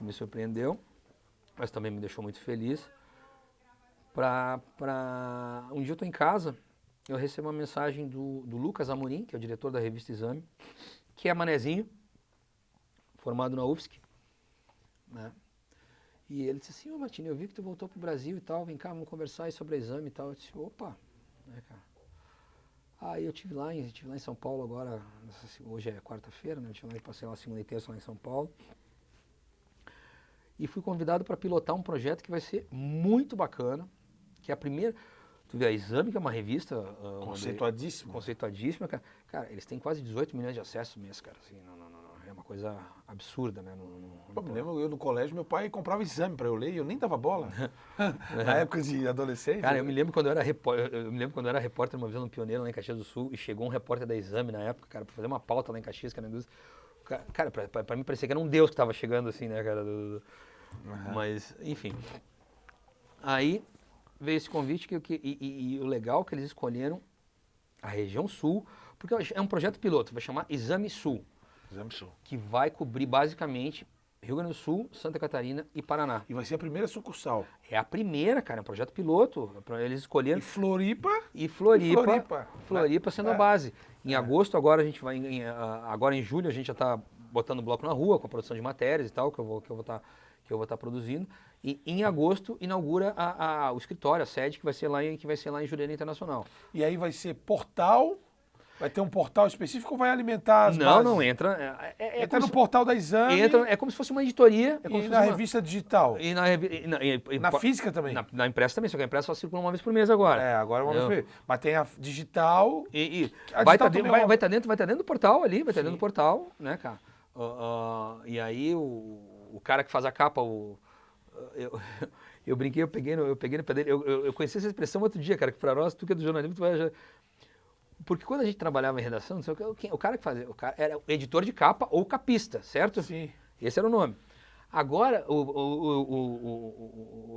me surpreendeu, mas também me deixou muito feliz. Um dia eu estou em casa, eu recebo uma mensagem do Lucas Amorim, que é o diretor da revista Exame, que é manezinho, formado na UFSC, né? E ele disse assim, Martini, eu vi que tu voltou pro Brasil e tal, vem cá, vamos conversar aí sobre Exame e tal. Eu disse, opa, né, cara? Aí eu estive lá em São Paulo agora, hoje é quarta-feira, né? Eu passei lá segunda e terça lá em São Paulo. e fui convidado para pilotar um projeto que vai ser muito bacana, que é a primeira... Tu vê, a Exame, que é uma revista... Conceituadíssima, cara. Cara, eles têm quase 18 milhões de acessos mês, cara. Assim, é uma coisa absurda, né? Pô, me lembro, eu no colégio, meu pai comprava Exame para eu ler e eu nem dava bola. Na época de adolescente. Cara, eu me lembro quando eu era repórter uma vez no Pioneiro, lá em Caxias do Sul, e chegou um repórter da Exame na época, cara, para fazer uma pauta lá em Caxias, que era indústria. Cara, pra mim parecia que era um deus que tava chegando, assim, né, cara? Mas, enfim. Aí veio esse convite e o legal é que eles escolheram a região sul, porque é um projeto piloto, vai chamar Exame Sul. Exame Sul. Que vai cobrir basicamente Rio Grande do Sul, Santa Catarina e Paraná. E vai ser a primeira sucursal. É a primeira, cara, é um projeto piloto. Eles escolheram. E Floripa? Floripa sendo a base. Em agosto, agora a gente vai. Agora em julho a gente já está botando bloco na rua com a produção de matérias e tal, que eu vou estar produzindo. E em agosto inaugura o escritório, a sede, que vai ser lá em Jurerê Internacional. E aí vai ser portal. Vai ter um portal específico ou vai alimentar as bases? Não, entra. Entra no portal da Exame. É como se fosse uma editoria. E na revista digital. E na física também. Na impressa também, só que a impressa só circula uma vez por mês agora. Agora uma vez por mês. Mas tem a digital. Vai estar dentro do portal ali, vai estar dentro do portal, né, cara? E aí o cara que faz a capa, eu brinquei, eu peguei no pé dele. Eu conheci essa expressão outro dia, cara, que pra nós, tu que é do jornalismo, tu vai... Porque quando a gente trabalhava em redação, o cara que fazia, era o editor de capa ou capista, certo? Sim. Esse era o nome. Agora,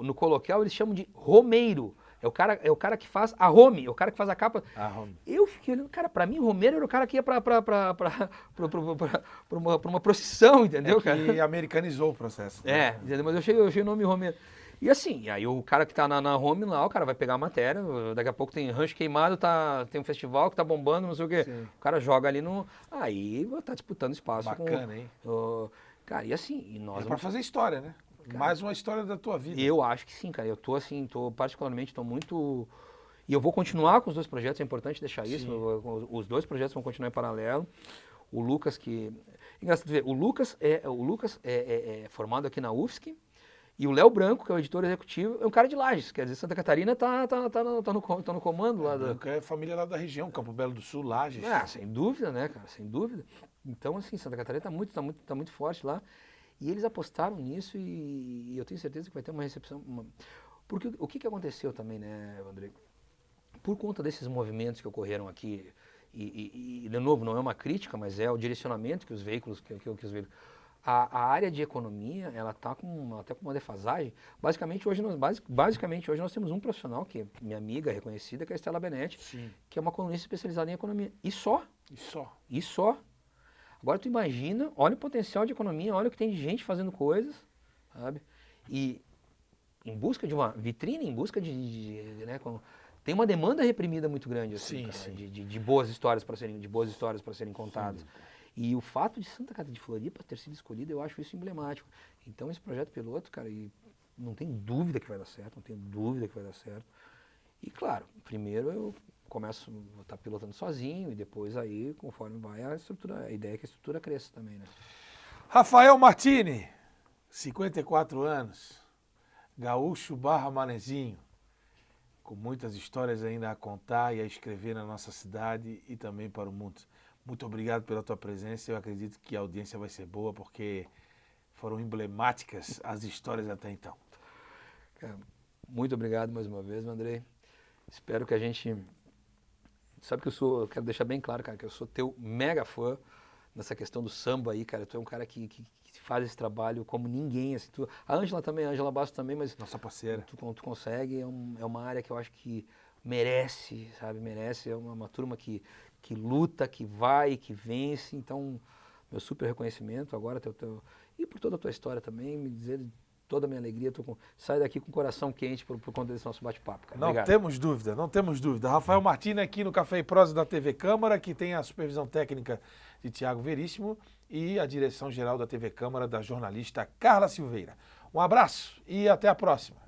no coloquial, eles chamam de romeiro. É o cara que faz a home, é o cara que faz a capa. Eu fiquei olhando, cara, pra mim, romeiro era o cara que ia pra uma procissão, entendeu, cara? E americanizou o processo. Entendeu? Mas eu achei o nome romeiro. E assim, aí o cara que tá na home lá, o cara vai pegar a matéria, daqui a pouco tem rancho queimado, tem um festival que tá bombando, não sei o quê. Sim. O cara joga ali no... Aí tá disputando espaço. Bacana, hein? Cara, e assim... nós pra fazer história, né? Cara, mais uma história da tua vida. Eu acho que sim, cara. Eu particularmente, muito... E eu vou continuar com os dois projetos, é importante deixar isso. Os dois projetos vão continuar em paralelo. O Lucas que... Engraçado ver, o Lucas é formado aqui na UFSC. E o Léo Branco, que é o editor executivo, é um cara de Lages, quer dizer, Santa Catarina tá no comando lá. Branco é família lá da região, Campo Belo do Sul, Lages. Sem dúvida, né, cara, sem dúvida. Então, assim, Santa Catarina tá muito forte lá. E eles apostaram nisso e eu tenho certeza que vai ter uma recepção. Porque o que aconteceu também, né, André? Por conta desses movimentos que ocorreram aqui, e de novo, não é uma crítica, mas é o direcionamento que os veículos... A área de economia, ela está até com uma defasagem. Basicamente hoje nós temos um profissional, que é minha amiga reconhecida, que é a Estela Benetti, que é uma colunista especializada em economia. E só. Agora tu imagina, olha o potencial de economia, olha o que tem de gente fazendo coisas, sabe? E em busca de uma vitrine, em busca tem uma demanda reprimida muito grande, assim, de boas histórias para serem contadas. Sim. E o fato de Santa Catarina de Floripa ter sido escolhida, eu acho isso emblemático. Então esse projeto piloto, cara, não tem dúvida que vai dar certo, E claro, primeiro eu começo a estar pilotando sozinho e depois aí, conforme vai a ideia é que a estrutura cresça também, né? Rafael Martini, 54 anos, gaúcho / manezinho, com muitas histórias ainda a contar e a escrever na nossa cidade e também para o mundo. Muito obrigado pela tua presença. Eu acredito que a audiência vai ser boa, porque foram emblemáticas as histórias até então. Muito obrigado mais uma vez, Andrei. Espero que a gente... Sabe que eu quero deixar bem claro, cara, que eu sou teu mega fã nessa questão do samba aí, cara. Tu é um cara que faz esse trabalho como ninguém. Assim, a Ângela também, a Ângela Bastos também, mas... Nossa parceira. Tu consegue, é uma área que eu acho que merece, sabe? Merece, é uma turma que luta, que vai, que vence. Então, meu super reconhecimento agora, e por toda a tua história também, me dizer toda a minha alegria. Sai daqui com o coração quente por conta desse nosso bate-papo, cara. Não temos dúvida. Rafael Martini aqui no Café e Prosa da TV Câmara, que tem a supervisão técnica de Tiago Veríssimo e a direção geral da TV Câmara da jornalista Carla Silveira. Um abraço e até a próxima.